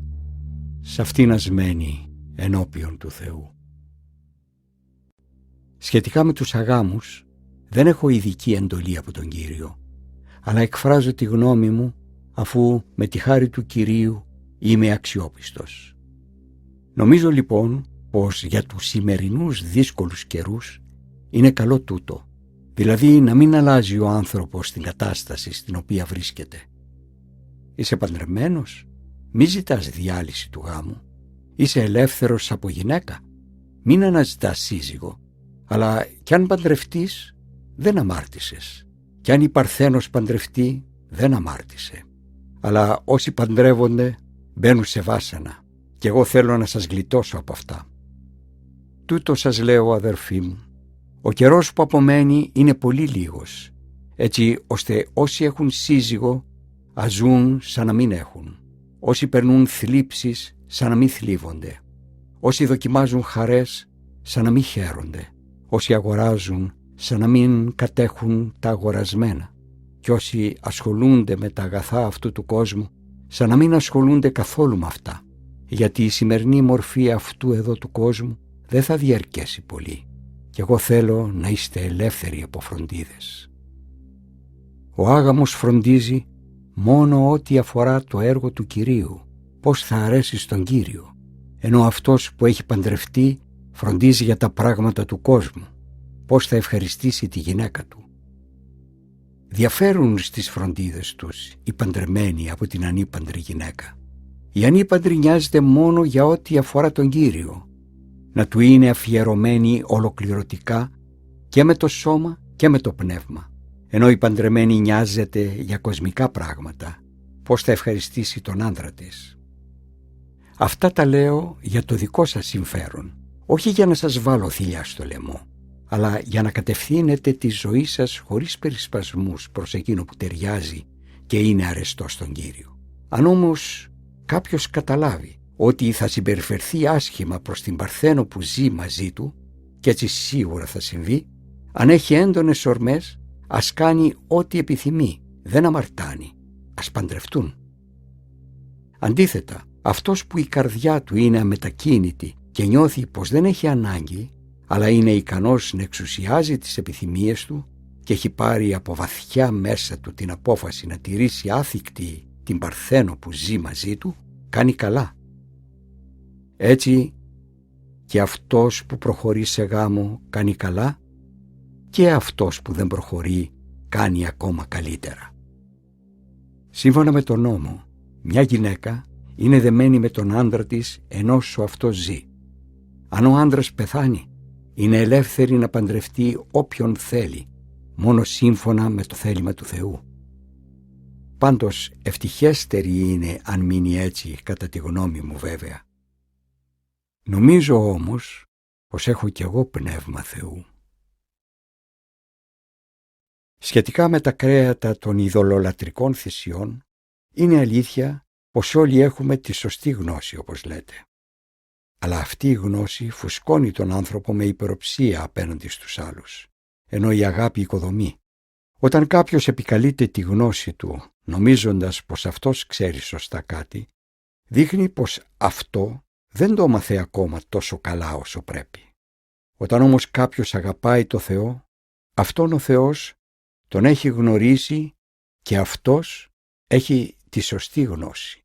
σ' αυτήν ας μένει ενώπιον του Θεού. Σχετικά με τους αγάμους, δεν έχω ειδική εντολή από τον Κύριο, αλλά εκφράζω τη γνώμη μου αφού με τη χάρη του Κυρίου είμαι αξιόπιστος. Νομίζω λοιπόν πως για τους σημερινούς δύσκολους καιρούς είναι καλό τούτο, δηλαδή να μην αλλάζει ο άνθρωπος την κατάσταση στην οποία βρίσκεται. Είσαι παντρεμένος, μη ζητάς διάλυση του γάμου. Είσαι ελεύθερος από γυναίκα, μην αναζητάς σύζυγο, αλλά κι αν παντρευτείς δεν αμάρτησες, κι αν η παρθένος παντρευτεί δεν αμάρτησε. Αλλά όσοι παντρεύονται μπαίνουν σε βάσανα και εγώ θέλω να σας γλιτώσω από αυτά. Τούτο σας λέω, αδερφοί μου, ο καιρός που απομένει είναι πολύ λίγος, έτσι ώστε όσοι έχουν σύζυγο ας ζουν σαν να μην έχουν, όσοι περνούν θλίψεις σαν να μην θλίβονται, όσοι δοκιμάζουν χαρές σαν να μην χαίρονται, όσοι αγοράζουν σαν να μην κατέχουν τα αγορασμένα και όσοι ασχολούνται με τα αγαθά αυτού του κόσμου σαν να μην ασχολούνται καθόλου με αυτά, γιατί η σημερινή μορφή αυτού εδώ του κόσμου δεν θα διαρκέσει πολύ και εγώ θέλω να είστε ελεύθεροι από φροντίδες. Ο άγαμος φροντίζει μόνο ό,τι αφορά το έργο του Κυρίου, πώς θα αρέσει στον Κύριο, ενώ αυτός που έχει παντρευτεί φροντίζει για τα πράγματα του κόσμου, πώς θα ευχαριστήσει τη γυναίκα του. Διαφέρουν στις φροντίδες τους οι παντρεμένοι από την ανήπαντρη γυναίκα. Η ανήπαντρη νοιάζεται μόνο για ό,τι αφορά τον Κύριο, να του είναι αφιερωμένη ολοκληρωτικά και με το σώμα και με το πνεύμα, ενώ η παντρεμένη νοιάζεται για κοσμικά πράγματα, πώς θα ευχαριστήσει τον άντρα της. Αυτά τα λέω για το δικό σας συμφέρον, όχι για να σας βάλω θηλιά στο λαιμό, αλλά για να κατευθύνετε τη ζωή σας χωρίς περισπασμούς προς εκείνο που ταιριάζει και είναι αρεστό στον Κύριο. Αν όμως κάποιος καταλάβει ότι θα συμπεριφερθεί άσχημα προς την παρθένο που ζει μαζί του, και έτσι σίγουρα θα συμβεί, αν έχει έντονες ορμές, ας κάνει ό,τι επιθυμεί, δεν αμαρτάνει, ας παντρευτούν. Αντίθετα, αυτός που η καρδιά του είναι αμετακίνητη και νιώθει πως δεν έχει ανάγκη, αλλά είναι ικανός να εξουσιάζει τις επιθυμίες του και έχει πάρει από βαθιά μέσα του την απόφαση να τηρήσει άθικτη την παρθένο που ζει μαζί του, κάνει καλά. Έτσι και αυτός που προχωρεί σε γάμο κάνει καλά και αυτός που δεν προχωρεί κάνει ακόμα καλύτερα. Σύμφωνα με τον νόμο, μια γυναίκα είναι δεμένη με τον άντρα της ενώσου αυτός ζει. Αν ο άντρας πεθάνει, είναι ελεύθερη να παντρευτεί όποιον θέλει, μόνο σύμφωνα με το θέλημα του Θεού. Πάντως ευτυχέστερη είναι αν μείνει έτσι, κατά τη γνώμη μου βέβαια. Νομίζω όμως πως έχω κι εγώ πνεύμα Θεού. Σχετικά με τα κρέατα των ειδωλολατρικών θυσιών, είναι αλήθεια πως όλοι έχουμε τη σωστή γνώση όπως λέτε. Αλλά αυτή η γνώση φουσκώνει τον άνθρωπο με υπεροψία απέναντι στους άλλους, ενώ η αγάπη οικοδομεί. Όταν κάποιος επικαλείται τη γνώση του, νομίζοντας πως αυτός ξέρει σωστά κάτι, δείχνει πως αυτό δεν το μαθεί ακόμα τόσο καλά όσο πρέπει. Όταν όμως κάποιος αγαπάει το Θεό, αυτόν ο Θεός τον έχει γνωρίσει και αυτός έχει τη σωστή γνώση.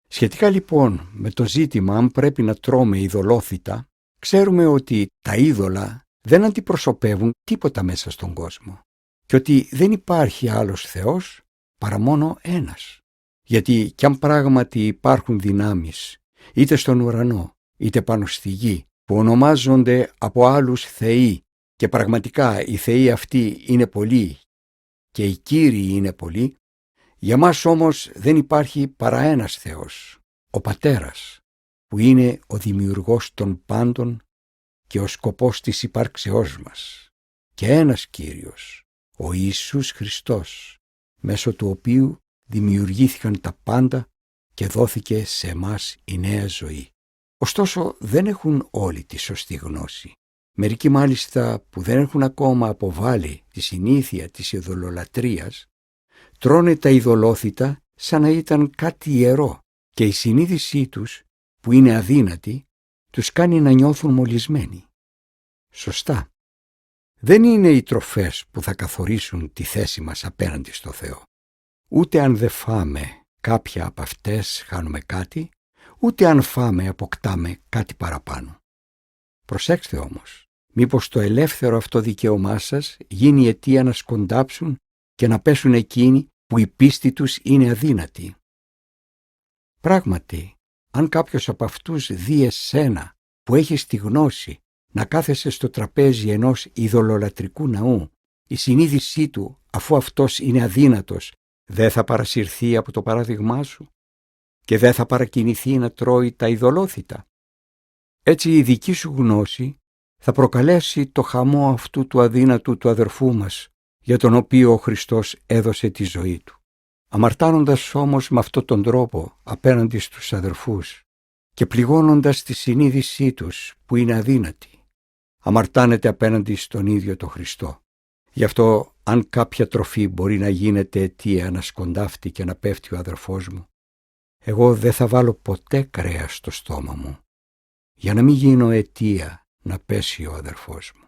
Σχετικά λοιπόν με το ζήτημα αν πρέπει να τρώμε ειδωλόθυτα, ξέρουμε ότι τα είδωλα δεν αντιπροσωπεύουν τίποτα μέσα στον κόσμο και ότι δεν υπάρχει άλλος Θεός παρά μόνο ένας. Γιατί κι αν πράγματι υπάρχουν δυνάμεις είτε στον ουρανό είτε πάνω στη γη που ονομάζονται από άλλους θεοί και πραγματικά οι θεοί αυτοί είναι πολλοί και οι κύριοι είναι πολλοί, για μας όμως δεν υπάρχει παρά ένας Θεός, ο Πατέρας, που είναι ο δημιουργός των πάντων και ο σκοπός της υπάρξεώς μας, και ένας Κύριος, ο Ιησούς Χριστός, μέσω του οποίου δημιουργήθηκαν τα πάντα και δόθηκε σε εμάς η νέα ζωή. Ωστόσο δεν έχουν όλοι τη σωστή γνώση. Μερικοί μάλιστα που δεν έχουν ακόμα αποβάλει τη συνήθεια της ειδωλολατρίας, τρώνε τα ειδωλόθυτα σαν να ήταν κάτι ιερό και η συνείδησή τους, που είναι αδύνατη, τους κάνει να νιώθουν μολυσμένοι. Σωστά. Δεν είναι οι τροφές που θα καθορίσουν τη θέση μας απέναντι στο Θεό. Ούτε αν δεν φάμε κάποια από αυτές χάνουμε κάτι, ούτε αν φάμε αποκτάμε κάτι παραπάνω. Προσέξτε όμως, μήπως το ελεύθερο αυτό δικαίωμά σας γίνει αιτία να σκοντάψουν και να πέσουν εκείνοι που η πίστη τους είναι αδύνατη. Πράγματι, αν κάποιος από αυτούς δει εσένα που έχεις τη γνώση να κάθεσαι στο τραπέζι ενός ειδωλολατρικού ναού, η συνείδησή του, αφού αυτός είναι αδύνατος, δεν θα παρασυρθεί από το παράδειγμά σου και δεν θα παρακινηθεί να τρώει τα ειδωλόθυτα. Έτσι η δική σου γνώση θα προκαλέσει το χαμό αυτού του αδύνατου του αδερφού μας, για τον οποίο ο Χριστός έδωσε τη ζωή του. Αμαρτάνοντας όμως με αυτόν τον τρόπο απέναντι στους αδερφούς και πληγώνοντας τη συνείδησή τους που είναι αδύνατη, αμαρτάνεται απέναντι στον ίδιο τον Χριστό. Γι' αυτό αν κάποια τροφή μπορεί να γίνεται αιτία να σκοντάφτει και να πέφτει ο αδερφός μου, εγώ δεν θα βάλω ποτέ κρέας στο στόμα μου, για να μην γίνω αιτία να πέσει ο αδερφός μου.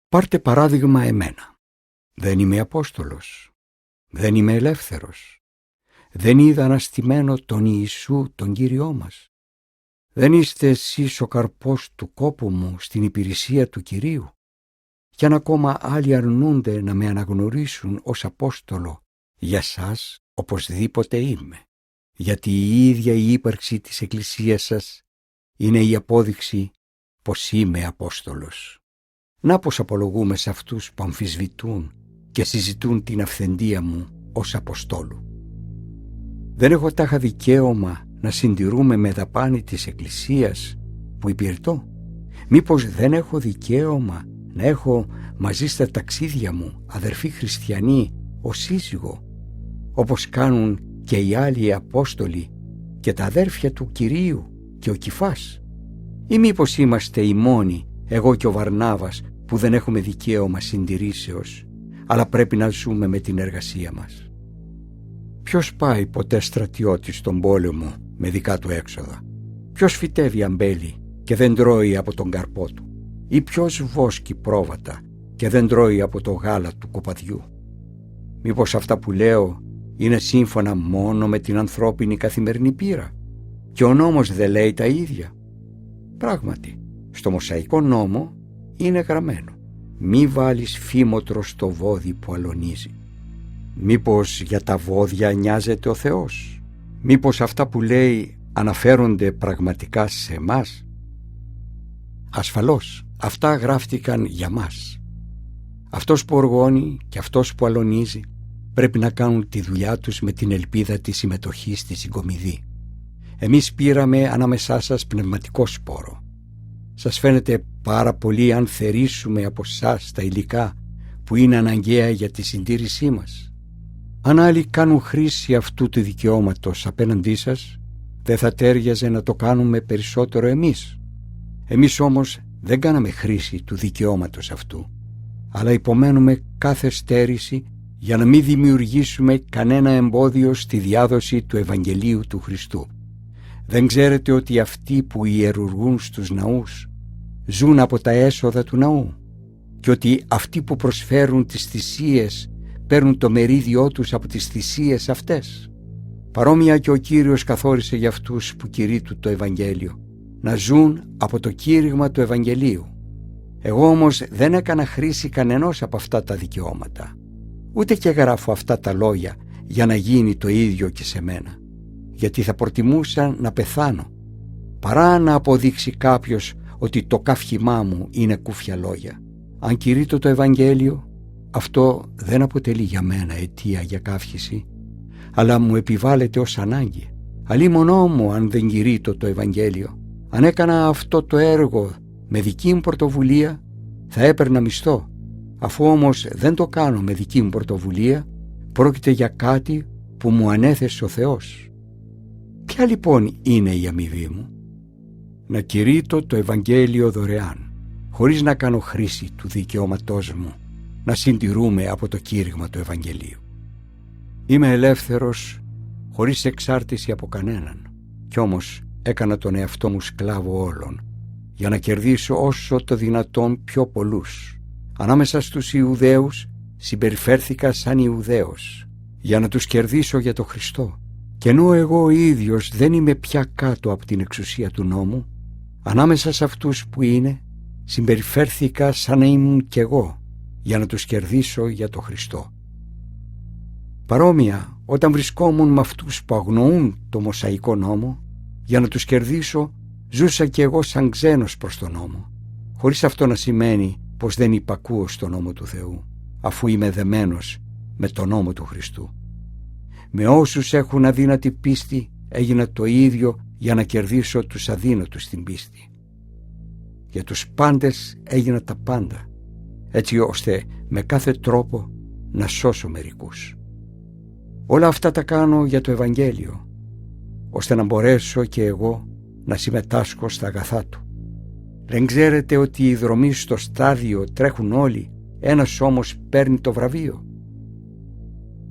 Πάρτε παράδειγμα εμένα. Δεν είμαι Απόστολος. Δεν είμαι ελεύθερος. Δεν είδα αναστημένο τον Ιησού, τον Κύριό μας. Δεν είστε εσείς ο καρπός του κόπου μου στην υπηρεσία του Κυρίου. Κι αν ακόμα άλλοι αρνούνται να με αναγνωρίσουν ως Απόστολο, για σας οπωσδήποτε είμαι. Γιατί η ίδια η ύπαρξη της Εκκλησίας σας είναι η απόδειξη πως είμαι Απόστολος. Να πως απολογούμε σε αυτούς που αμφισβητούν και συζητούν την αυθεντία μου ως Αποστόλου. Δεν έχω τάχα δικαίωμα να συντηρούμε με δαπάνη της Εκκλησίας που υπηρετώ. Μήπως δεν έχω δικαίωμα να έχω μαζί στα ταξίδια μου αδερφή χριστιανοί ως σύζυγο, όπως κάνουν και οι άλλοι Απόστολοι και τα αδέρφια του Κυρίου και ο Κηφάς? Ή μήπως είμαστε οι μόνοι, εγώ και ο Βαρνάβας, που δεν έχουμε δικαίωμα συντηρήσεως, αλλά πρέπει να ζούμε με την εργασία μας? Ποιος πάει ποτέ στρατιώτης στον πόλεμο με δικά του έξοδα? Ποιος φυτεύει αμπέλι και δεν τρώει από τον καρπό του? Ή ποιος βόσκει πρόβατα και δεν τρώει από το γάλα του κοπαδιού? Μήπως αυτά που λέω είναι σύμφωνα μόνο με την ανθρώπινη καθημερινή πείρα και ο νόμος δεν λέει τα ίδια? Πράγματι, στο Μωσαϊκό νόμο είναι γραμμένο: μη βάλεις φήμοτρο στο βόδι που αλωνίζει. Μήπως για τα βόδια νοιάζεται ο Θεός? Μήπως αυτά που λέει αναφέρονται πραγματικά σε εμάς? Ασφαλώς, αυτά γράφτηκαν για μας. Αυτός που οργώνει και αυτός που αλωνίζει πρέπει να κάνουν τη δουλειά τους με την ελπίδα της συμμετοχής στη συγκομιδή. Εμείς πήραμε ανάμεσά σας πνευματικό σπόρο. Σας φαίνεται πάρα πολύ αν θερήσουμε από εσάς τα υλικά που είναι αναγκαία για τη συντήρησή μας? Αν άλλοι κάνουν χρήση αυτού του δικαιώματος απέναντί σας, δεν θα τέριαζε να το κάνουμε περισσότερο εμείς? Εμείς όμως δεν κάναμε χρήση του δικαιώματος αυτού, αλλά υπομένουμε κάθε στέρηση για να μην δημιουργήσουμε κανένα εμπόδιο στη διάδοση του Ευαγγελίου του Χριστού. Δεν ξέρετε ότι αυτοί που ιερουργούν στους ναούς ζουν από τα έσοδα του ναού και ότι αυτοί που προσφέρουν τις θυσίες παίρνουν το μερίδιό τους από τις θυσίες αυτές? Παρόμοια και ο Κύριος καθόρισε για αυτούς που κηρύττουν το Ευαγγέλιο να ζουν από το κήρυγμα του Ευαγγελίου. Εγώ όμως δεν έκανα χρήση κανενός από αυτά τα δικαιώματα, ούτε και γράφω αυτά τα λόγια για να γίνει το ίδιο και σε μένα, γιατί θα προτιμούσα να πεθάνω παρά να αποδείξει κάποιος ότι το καύχημά μου είναι κούφια λόγια. Αν κηρύττω το Ευαγγέλιο, αυτό δεν αποτελεί για μένα αιτία για καύχηση, αλλά μου επιβάλλεται ως ανάγκη. Αλίμονό μου αν δεν κηρύττω το Ευαγγέλιο. Αν έκανα αυτό το έργο με δική μου πρωτοβουλία, θα έπαιρνα μισθό. Αφού όμως δεν το κάνω με δική μου πρωτοβουλία, πρόκειται για κάτι που μου ανέθεσε ο Θεός. Ποια λοιπόν είναι η αμοιβή μου? Να κηρύττω το Ευαγγέλιο δωρεάν, χωρίς να κάνω χρήση του δικαιώματός μου να συντηρούμε από το κήρυγμα του Ευαγγελίου. Είμαι ελεύθερος, χωρίς εξάρτηση από κανέναν, κι όμως έκανα τον εαυτό μου σκλάβο όλων, για να κερδίσω όσο το δυνατόν πιο πολλούς. Ανάμεσα στους Ιουδαίους συμπεριφέρθηκα σαν Ιουδαίος, για να τους κερδίσω για το Χριστό. Και ενώ εγώ ο ίδιος δεν είμαι πια κάτω από την εξουσία του νόμου, ανάμεσα σε αυτούς που είναι, συμπεριφέρθηκα σαν να ήμουν κι εγώ, για να τους κερδίσω για το Χριστό. Παρόμοια, όταν βρισκόμουν με αυτούς που αγνοούν το Μωσαϊκό νόμο, για να τους κερδίσω, ζούσα κι εγώ σαν ξένος προς τον νόμο, χωρίς αυτό να σημαίνει πως δεν υπακούω στον νόμο του Θεού, αφού είμαι δεμένος με τον νόμο του Χριστού. Με όσους έχουν αδύνατη πίστη έγινα το ίδιο για να κερδίσω τους αδύνατους στην πίστη. Για τους πάντες έγινα τα πάντα, έτσι ώστε με κάθε τρόπο να σώσω μερικούς. Όλα αυτά τα κάνω για το Ευαγγέλιο, ώστε να μπορέσω και εγώ να συμμετάσχω στα αγαθά του. Δεν ξέρετε ότι οι δρομοί στο στάδιο τρέχουν όλοι, ένας όμως παίρνει το βραβείο?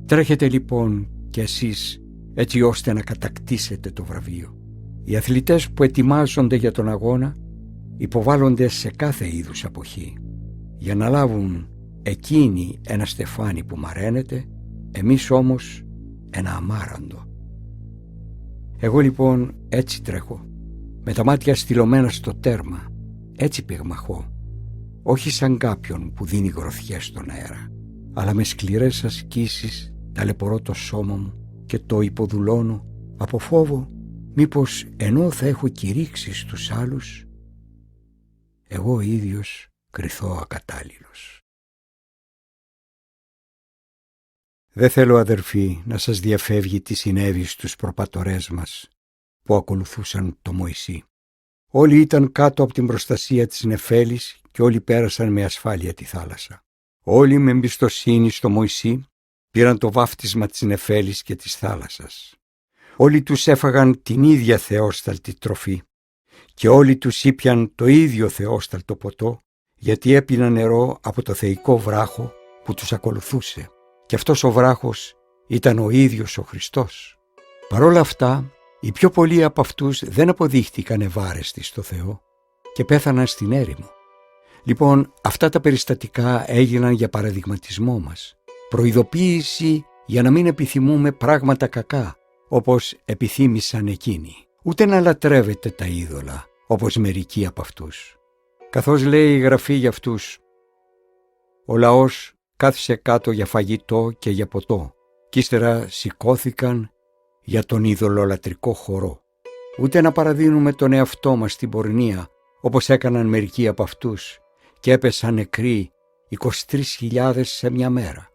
Τρέχετε λοιπόν κι εσείς έτσι ώστε να κατακτήσετε το βραβείο. Οι αθλητές που ετοιμάζονται για τον αγώνα υποβάλλονται σε κάθε είδους αποχή για να λάβουν εκείνοι ένα στεφάνι που μαραίνεται, εμείς όμως ένα αμάραντο. Εγώ λοιπόν έτσι τρέχω, με τα μάτια στυλωμένα στο τέρμα, έτσι πυγμαχώ, όχι σαν κάποιον που δίνει γροθιές στον αέρα, αλλά με σκληρές ασκήσεις ταλαιπωρώ το σώμα μου και το υποδουλώνω από φόβο μήπως ενώ θα έχω κηρύξει στους άλλους, εγώ ο ίδιος κριθώ ακατάλληλος. Δεν θέλω, αδερφοί, να σας διαφεύγει τι συνέβη στους προπατορές μας που ακολουθούσαν το Μωυσή. Όλοι ήταν κάτω από την προστασία της νεφέλης και όλοι πέρασαν με ασφάλεια τη θάλασσα. Όλοι με εμπιστοσύνη στο Μωυσή πήραν το βάφτισμα της νεφέλης και της θάλασσας. Όλοι τους έφαγαν την ίδια θεόσταλτη τροφή και όλοι τους ήπιαν το ίδιο θεόσταλτο ποτό, γιατί έπιναν νερό από το θεϊκό βράχο που τους ακολουθούσε. Και αυτός ο βράχος ήταν ο ίδιος ο Χριστός. Παρ' όλα αυτά, οι πιο πολλοί από αυτούς δεν αποδείχτηκαν ευάρεστοι στο Θεό και πέθαναν στην έρημο. Λοιπόν, αυτά τα περιστατικά έγιναν για παραδειγματισμό μας, προειδοποίηση για να μην επιθυμούμε πράγματα κακά, όπως επιθύμησαν εκείνοι, ούτε να λατρεύετε τα είδωλα, όπως μερικοί από αυτούς. Καθώς λέει η Γραφή για αυτούς, ο λαός κάθισε κάτω για φαγητό και για ποτό, κι ύστερα σηκώθηκαν για τον ειδωλολατρικό χορό. Ούτε να παραδίνουμε τον εαυτό μας στην πορνεία, όπως έκαναν μερικοί από αυτούς, και έπεσαν νεκροί 23.000 σε μια μέρα.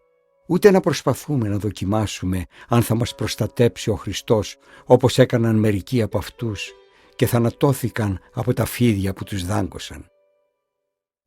Ούτε να προσπαθούμε να δοκιμάσουμε αν θα μας προστατέψει ο Χριστός, όπως έκαναν μερικοί από αυτούς και θανατώθηκαν από τα φίδια που τους δάγκωσαν.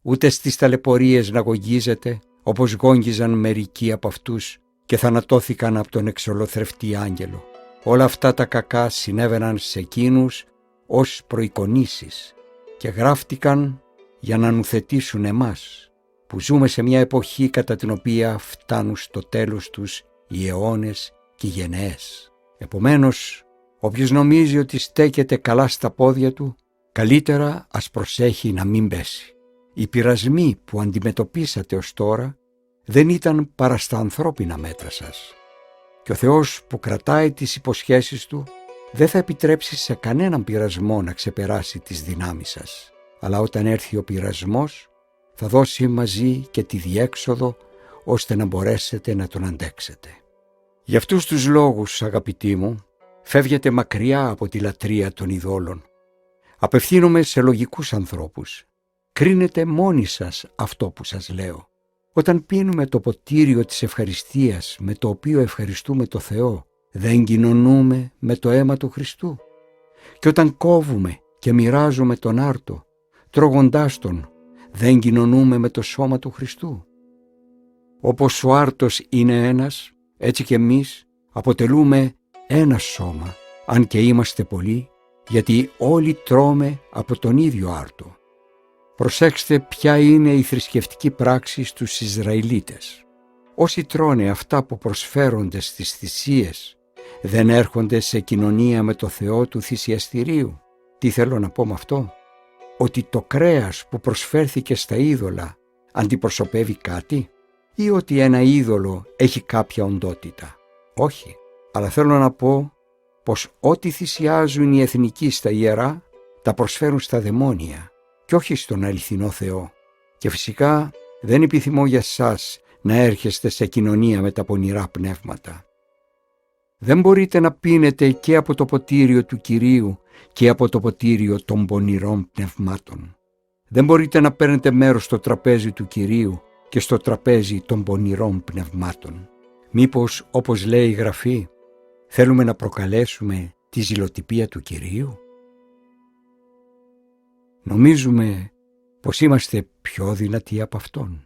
Ούτε στις ταλαιπωρίες να γογγίζετε, όπως γόγγιζαν μερικοί από αυτούς και θανατώθηκαν από τον εξολοθρευτή άγγελο. Όλα αυτά τα κακά συνέβαιναν σε εκείνους ως προεικονίσεις και γράφτηκαν για να νουθετήσουν εμάς, που ζούμε σε μια εποχή κατά την οποία φτάνουν στο τέλος τους οι αιώνες και οι γενναίες. Επομένως, όποιος νομίζει ότι στέκεται καλά στα πόδια του, καλύτερα ας προσέχει να μην πέσει. Οι πειρασμοί που αντιμετωπίσατε ως τώρα δεν ήταν παρά στα ανθρώπινα μέτρα σας. Και ο Θεός που κρατάει τις υποσχέσεις Του δεν θα επιτρέψει σε κανέναν πειρασμό να ξεπεράσει τις δυνάμεις σας. Αλλά όταν έρθει ο πειρασμός θα δώσει μαζί και τη διέξοδο ώστε να μπορέσετε να τον αντέξετε. Για αυτούς τους λόγους, αγαπητοί μου, φεύγετε μακριά από τη λατρεία των ειδόλων. Απευθύνομαι σε λογικούς ανθρώπους. Κρίνετε μόνοι σας αυτό που σας λέω. Όταν πίνουμε το ποτήριο της ευχαριστίας με το οποίο ευχαριστούμε το Θεό, δεν κοινωνούμε με το αίμα του Χριστού. Και όταν κόβουμε και μοιράζουμε τον άρτο, τρώγοντάς τον, δεν κοινωνούμε με το σώμα του Χριστού. Όπως ο άρτος είναι ένας, έτσι και εμείς αποτελούμε ένα σώμα, αν και είμαστε πολλοί, γιατί όλοι τρώμε από τον ίδιο άρτο. Προσέξτε ποια είναι η θρησκευτική πράξη στους Ισραηλίτες. Όσοι τρώνε αυτά που προσφέρονται στις θυσίες, δεν έρχονται σε κοινωνία με το Θεό του θυσιαστηρίου. Τι θέλω να πω με αυτό? Ότι το κρέας που προσφέρθηκε στα είδωλα αντιπροσωπεύει κάτι, ή ότι ένα είδωλο έχει κάποια οντότητα? Όχι, αλλά θέλω να πω πως ό,τι θυσιάζουν οι εθνικοί στα ιερά τα προσφέρουν στα δαιμόνια και όχι στον αληθινό Θεό. Και φυσικά δεν επιθυμώ για σας να έρχεστε σε κοινωνία με τα πονηρά πνεύματα. Δεν μπορείτε να πίνετε και από το ποτήριο του Κυρίου και από το ποτήριο των πονηρών πνευμάτων. Δεν μπορείτε να παίρνετε μέρος στο τραπέζι του Κυρίου και στο τραπέζι των πονηρών πνευμάτων. Μήπως, όπως λέει η Γραφή, θέλουμε να προκαλέσουμε τη ζηλοτυπία του Κυρίου? Νομίζουμε πως είμαστε πιο δυνατοί από Αυτόν.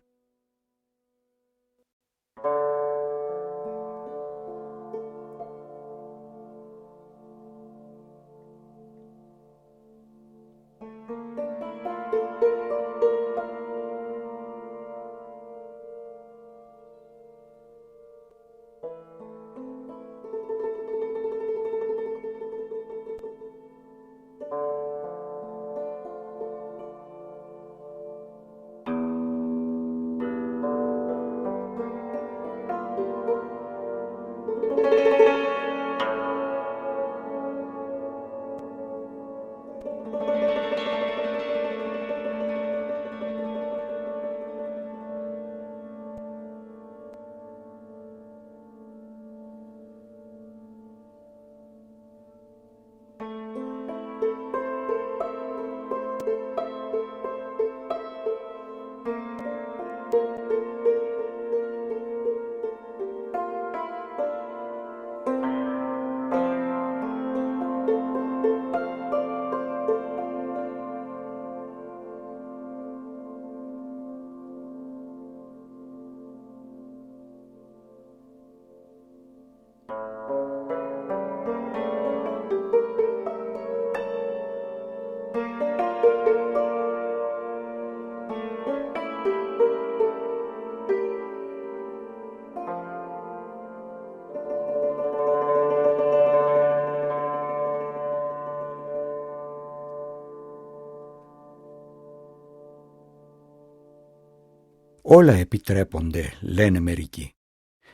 Όλα επιτρέπονται, λένε μερικοί.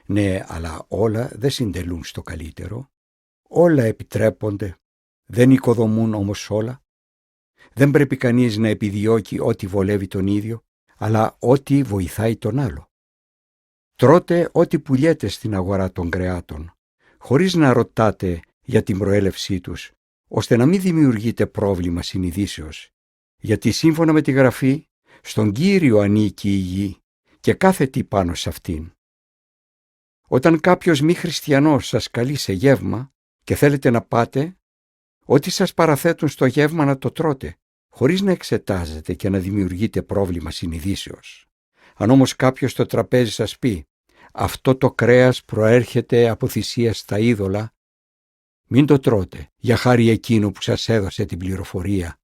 Ναι, αλλά όλα δεν συντελούν στο καλύτερο. Όλα επιτρέπονται, δεν οικοδομούν όμως όλα. Δεν πρέπει κανείς να επιδιώκει ό,τι βολεύει τον ίδιο, αλλά ό,τι βοηθάει τον άλλο. Τρώτε ό,τι πουλιέται στην αγορά των κρεάτων, χωρίς να ρωτάτε για την προέλευσή τους, ώστε να μην δημιουργείτε πρόβλημα συνειδήσεως, γιατί σύμφωνα με τη Γραφή, στον Κύριο ανήκει η γη και κάθε τι πάνω σε αυτήν. Όταν κάποιος μη χριστιανός σας καλεί σε γεύμα και θέλετε να πάτε, ό,τι σας παραθέτουν στο γεύμα να το τρώτε, χωρίς να εξετάζετε και να δημιουργείτε πρόβλημα συνειδήσεως. Αν όμως κάποιος στο τραπέζι σας πει «Αυτό το κρέας προέρχεται από θυσία στα είδωλα», μην το τρώτε για χάρη εκείνου που σας έδωσε την πληροφορία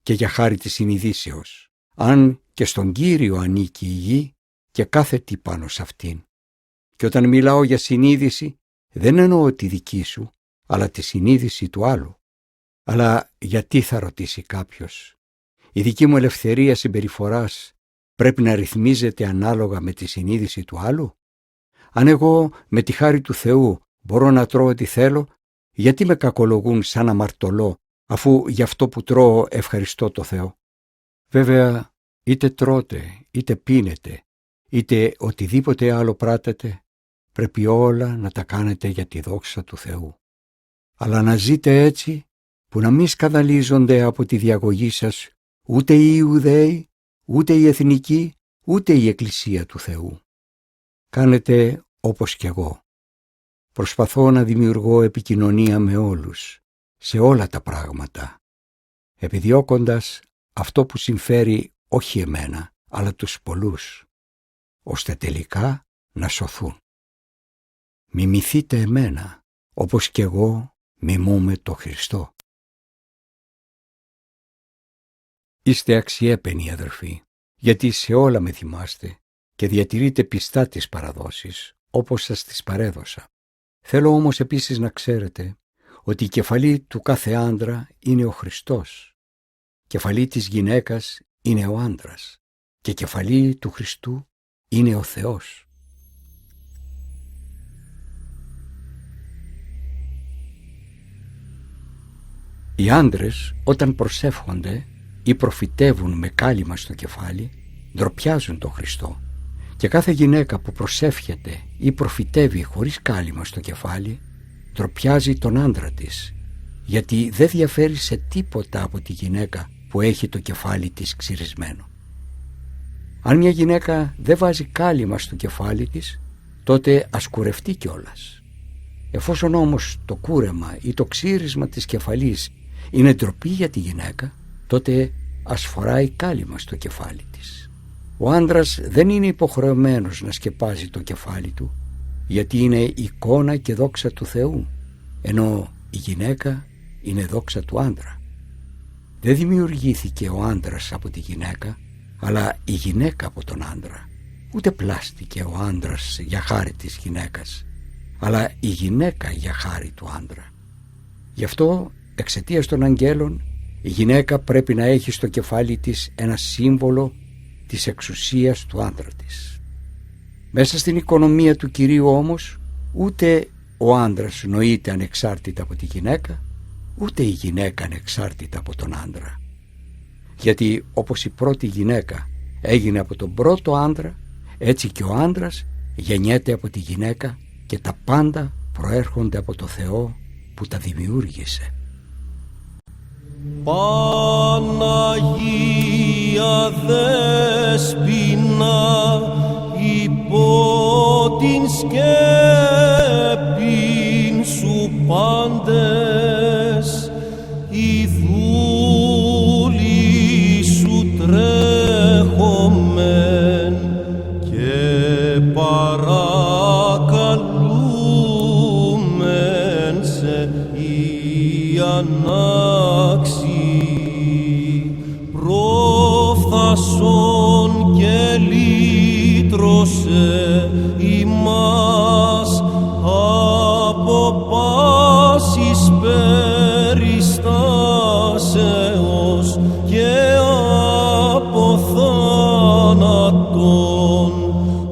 και για χάρη της συνειδήσεως. Αν και στον Κύριο ανήκει η γη και κάθε τι πάνω σε αυτήν. Και όταν μιλάω για συνείδηση, δεν εννοώ τη δική σου, αλλά τη συνείδηση του άλλου. Αλλά γιατί, θα ρωτήσει κάποιος, η δική μου ελευθερία συμπεριφοράς πρέπει να ρυθμίζεται ανάλογα με τη συνείδηση του άλλου? Αν εγώ με τη χάρη του Θεού μπορώ να τρώω ό,τι θέλω, γιατί με κακολογούν σαν αμαρτωλό, αφού γι' αυτό που τρώω ευχαριστώ το Θεό? Βέβαια, είτε τρώτε, είτε πίνετε, είτε οτιδήποτε άλλο πράτετε, πρέπει όλα να τα κάνετε για τη δόξα του Θεού. Αλλά να ζείτε έτσι, που να μην σκανδαλίζονται από τη διαγωγή σας ούτε οι Ιουδαίοι, ούτε η εθνική, ούτε η Εκκλησία του Θεού. Κάνετε όπως κι εγώ. Προσπαθώ να δημιουργώ επικοινωνία με όλους, σε όλα τα πράγματα, επιδιώκοντας αυτό που συμφέρει όχι εμένα, αλλά τους πολλούς, ώστε τελικά να σωθούν. Μιμηθείτε εμένα, όπως κι εγώ μιμούμε το Χριστό. Είστε αξιέπαινοι, αδερφοί, γιατί σε όλα με θυμάστε και διατηρείτε πιστά τις παραδόσεις, όπως σας τις παρέδωσα. Θέλω όμως επίσης να ξέρετε ότι η κεφαλή του κάθε άντρα είναι ο Χριστός, κεφαλή της γυναίκας είναι ο άντρας και κεφαλή του Χριστού είναι ο Θεός. Οι άντρες όταν προσεύχονται ή προφητεύουν με κάλυμα στο κεφάλι, ντροπιάζουν τον Χριστό. Και κάθε γυναίκα που προσεύχεται ή προφητεύει χωρίς κάλυμα στο κεφάλι, ντροπιάζει τον άντρα της, γιατί δεν διαφέρει σε τίποτα από τη γυναίκα που έχει το κεφάλι της ξυρισμένο. Αν μια γυναίκα δεν βάζει κάλυμα στο κεφάλι της, τότε ας κουρευτεί κιόλας. Εφόσον όμως το κούρεμα ή το ξύρισμα της κεφαλής είναι ντροπή για τη γυναίκα, τότε ας φοράει κάλυμα στο κεφάλι της. Ο άντρας δεν είναι υποχρεωμένος να σκεπάζει το κεφάλι του, γιατί είναι εικόνα και δόξα του Θεού, ενώ η γυναίκα είναι δόξα του άντρα. Δεν δημιουργήθηκε ο άντρας από τη γυναίκα, αλλά η γυναίκα από τον άντρα. Ούτε πλάστηκε ο άντρας για χάρη της γυναίκας, αλλά η γυναίκα για χάρη του άντρα. Γι' αυτό, εξαιτίας των αγγέλων, η γυναίκα πρέπει να έχει στο κεφάλι της ένα σύμβολο της εξουσίας του άντρα της. Μέσα στην οικονομία του Κυρίου όμως, ούτε ο άντρας νοείται ανεξάρτητα από τη γυναίκα, ούτε η γυναίκα ανεξάρτητα από τον άντρα. Γιατί όπως η πρώτη γυναίκα έγινε από τον πρώτο άντρα, έτσι και ο άντρας γεννιέται από τη γυναίκα και τα πάντα προέρχονται από το Θεό που τα δημιούργησε. Παναγία Δέσποινα, υπό την σκέπην σου πάντες, οι δούλοι σου τρέχομεν και παρακαλούμεν σε η ανάξη. Προφθασόν και λύτρωσε ημάς από πάσης περιστάσεως και από θάνατον. αυτών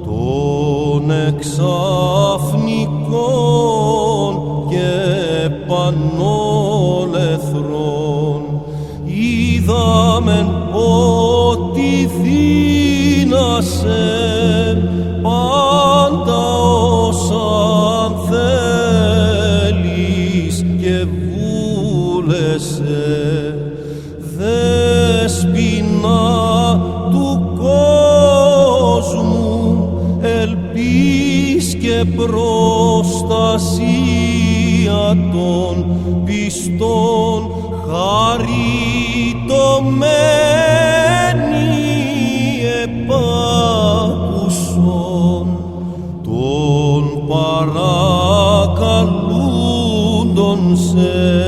των εξαφνικών και πανόλεθρων. Είδαμεν ότι δύνασε πάντα όσαν θέλεις και βούλεσαι, δέσποινα του κόσμου, ελπίς και προστασία των πιστών, χαριτωμένη επάκουσον των παρακαλούντων σε.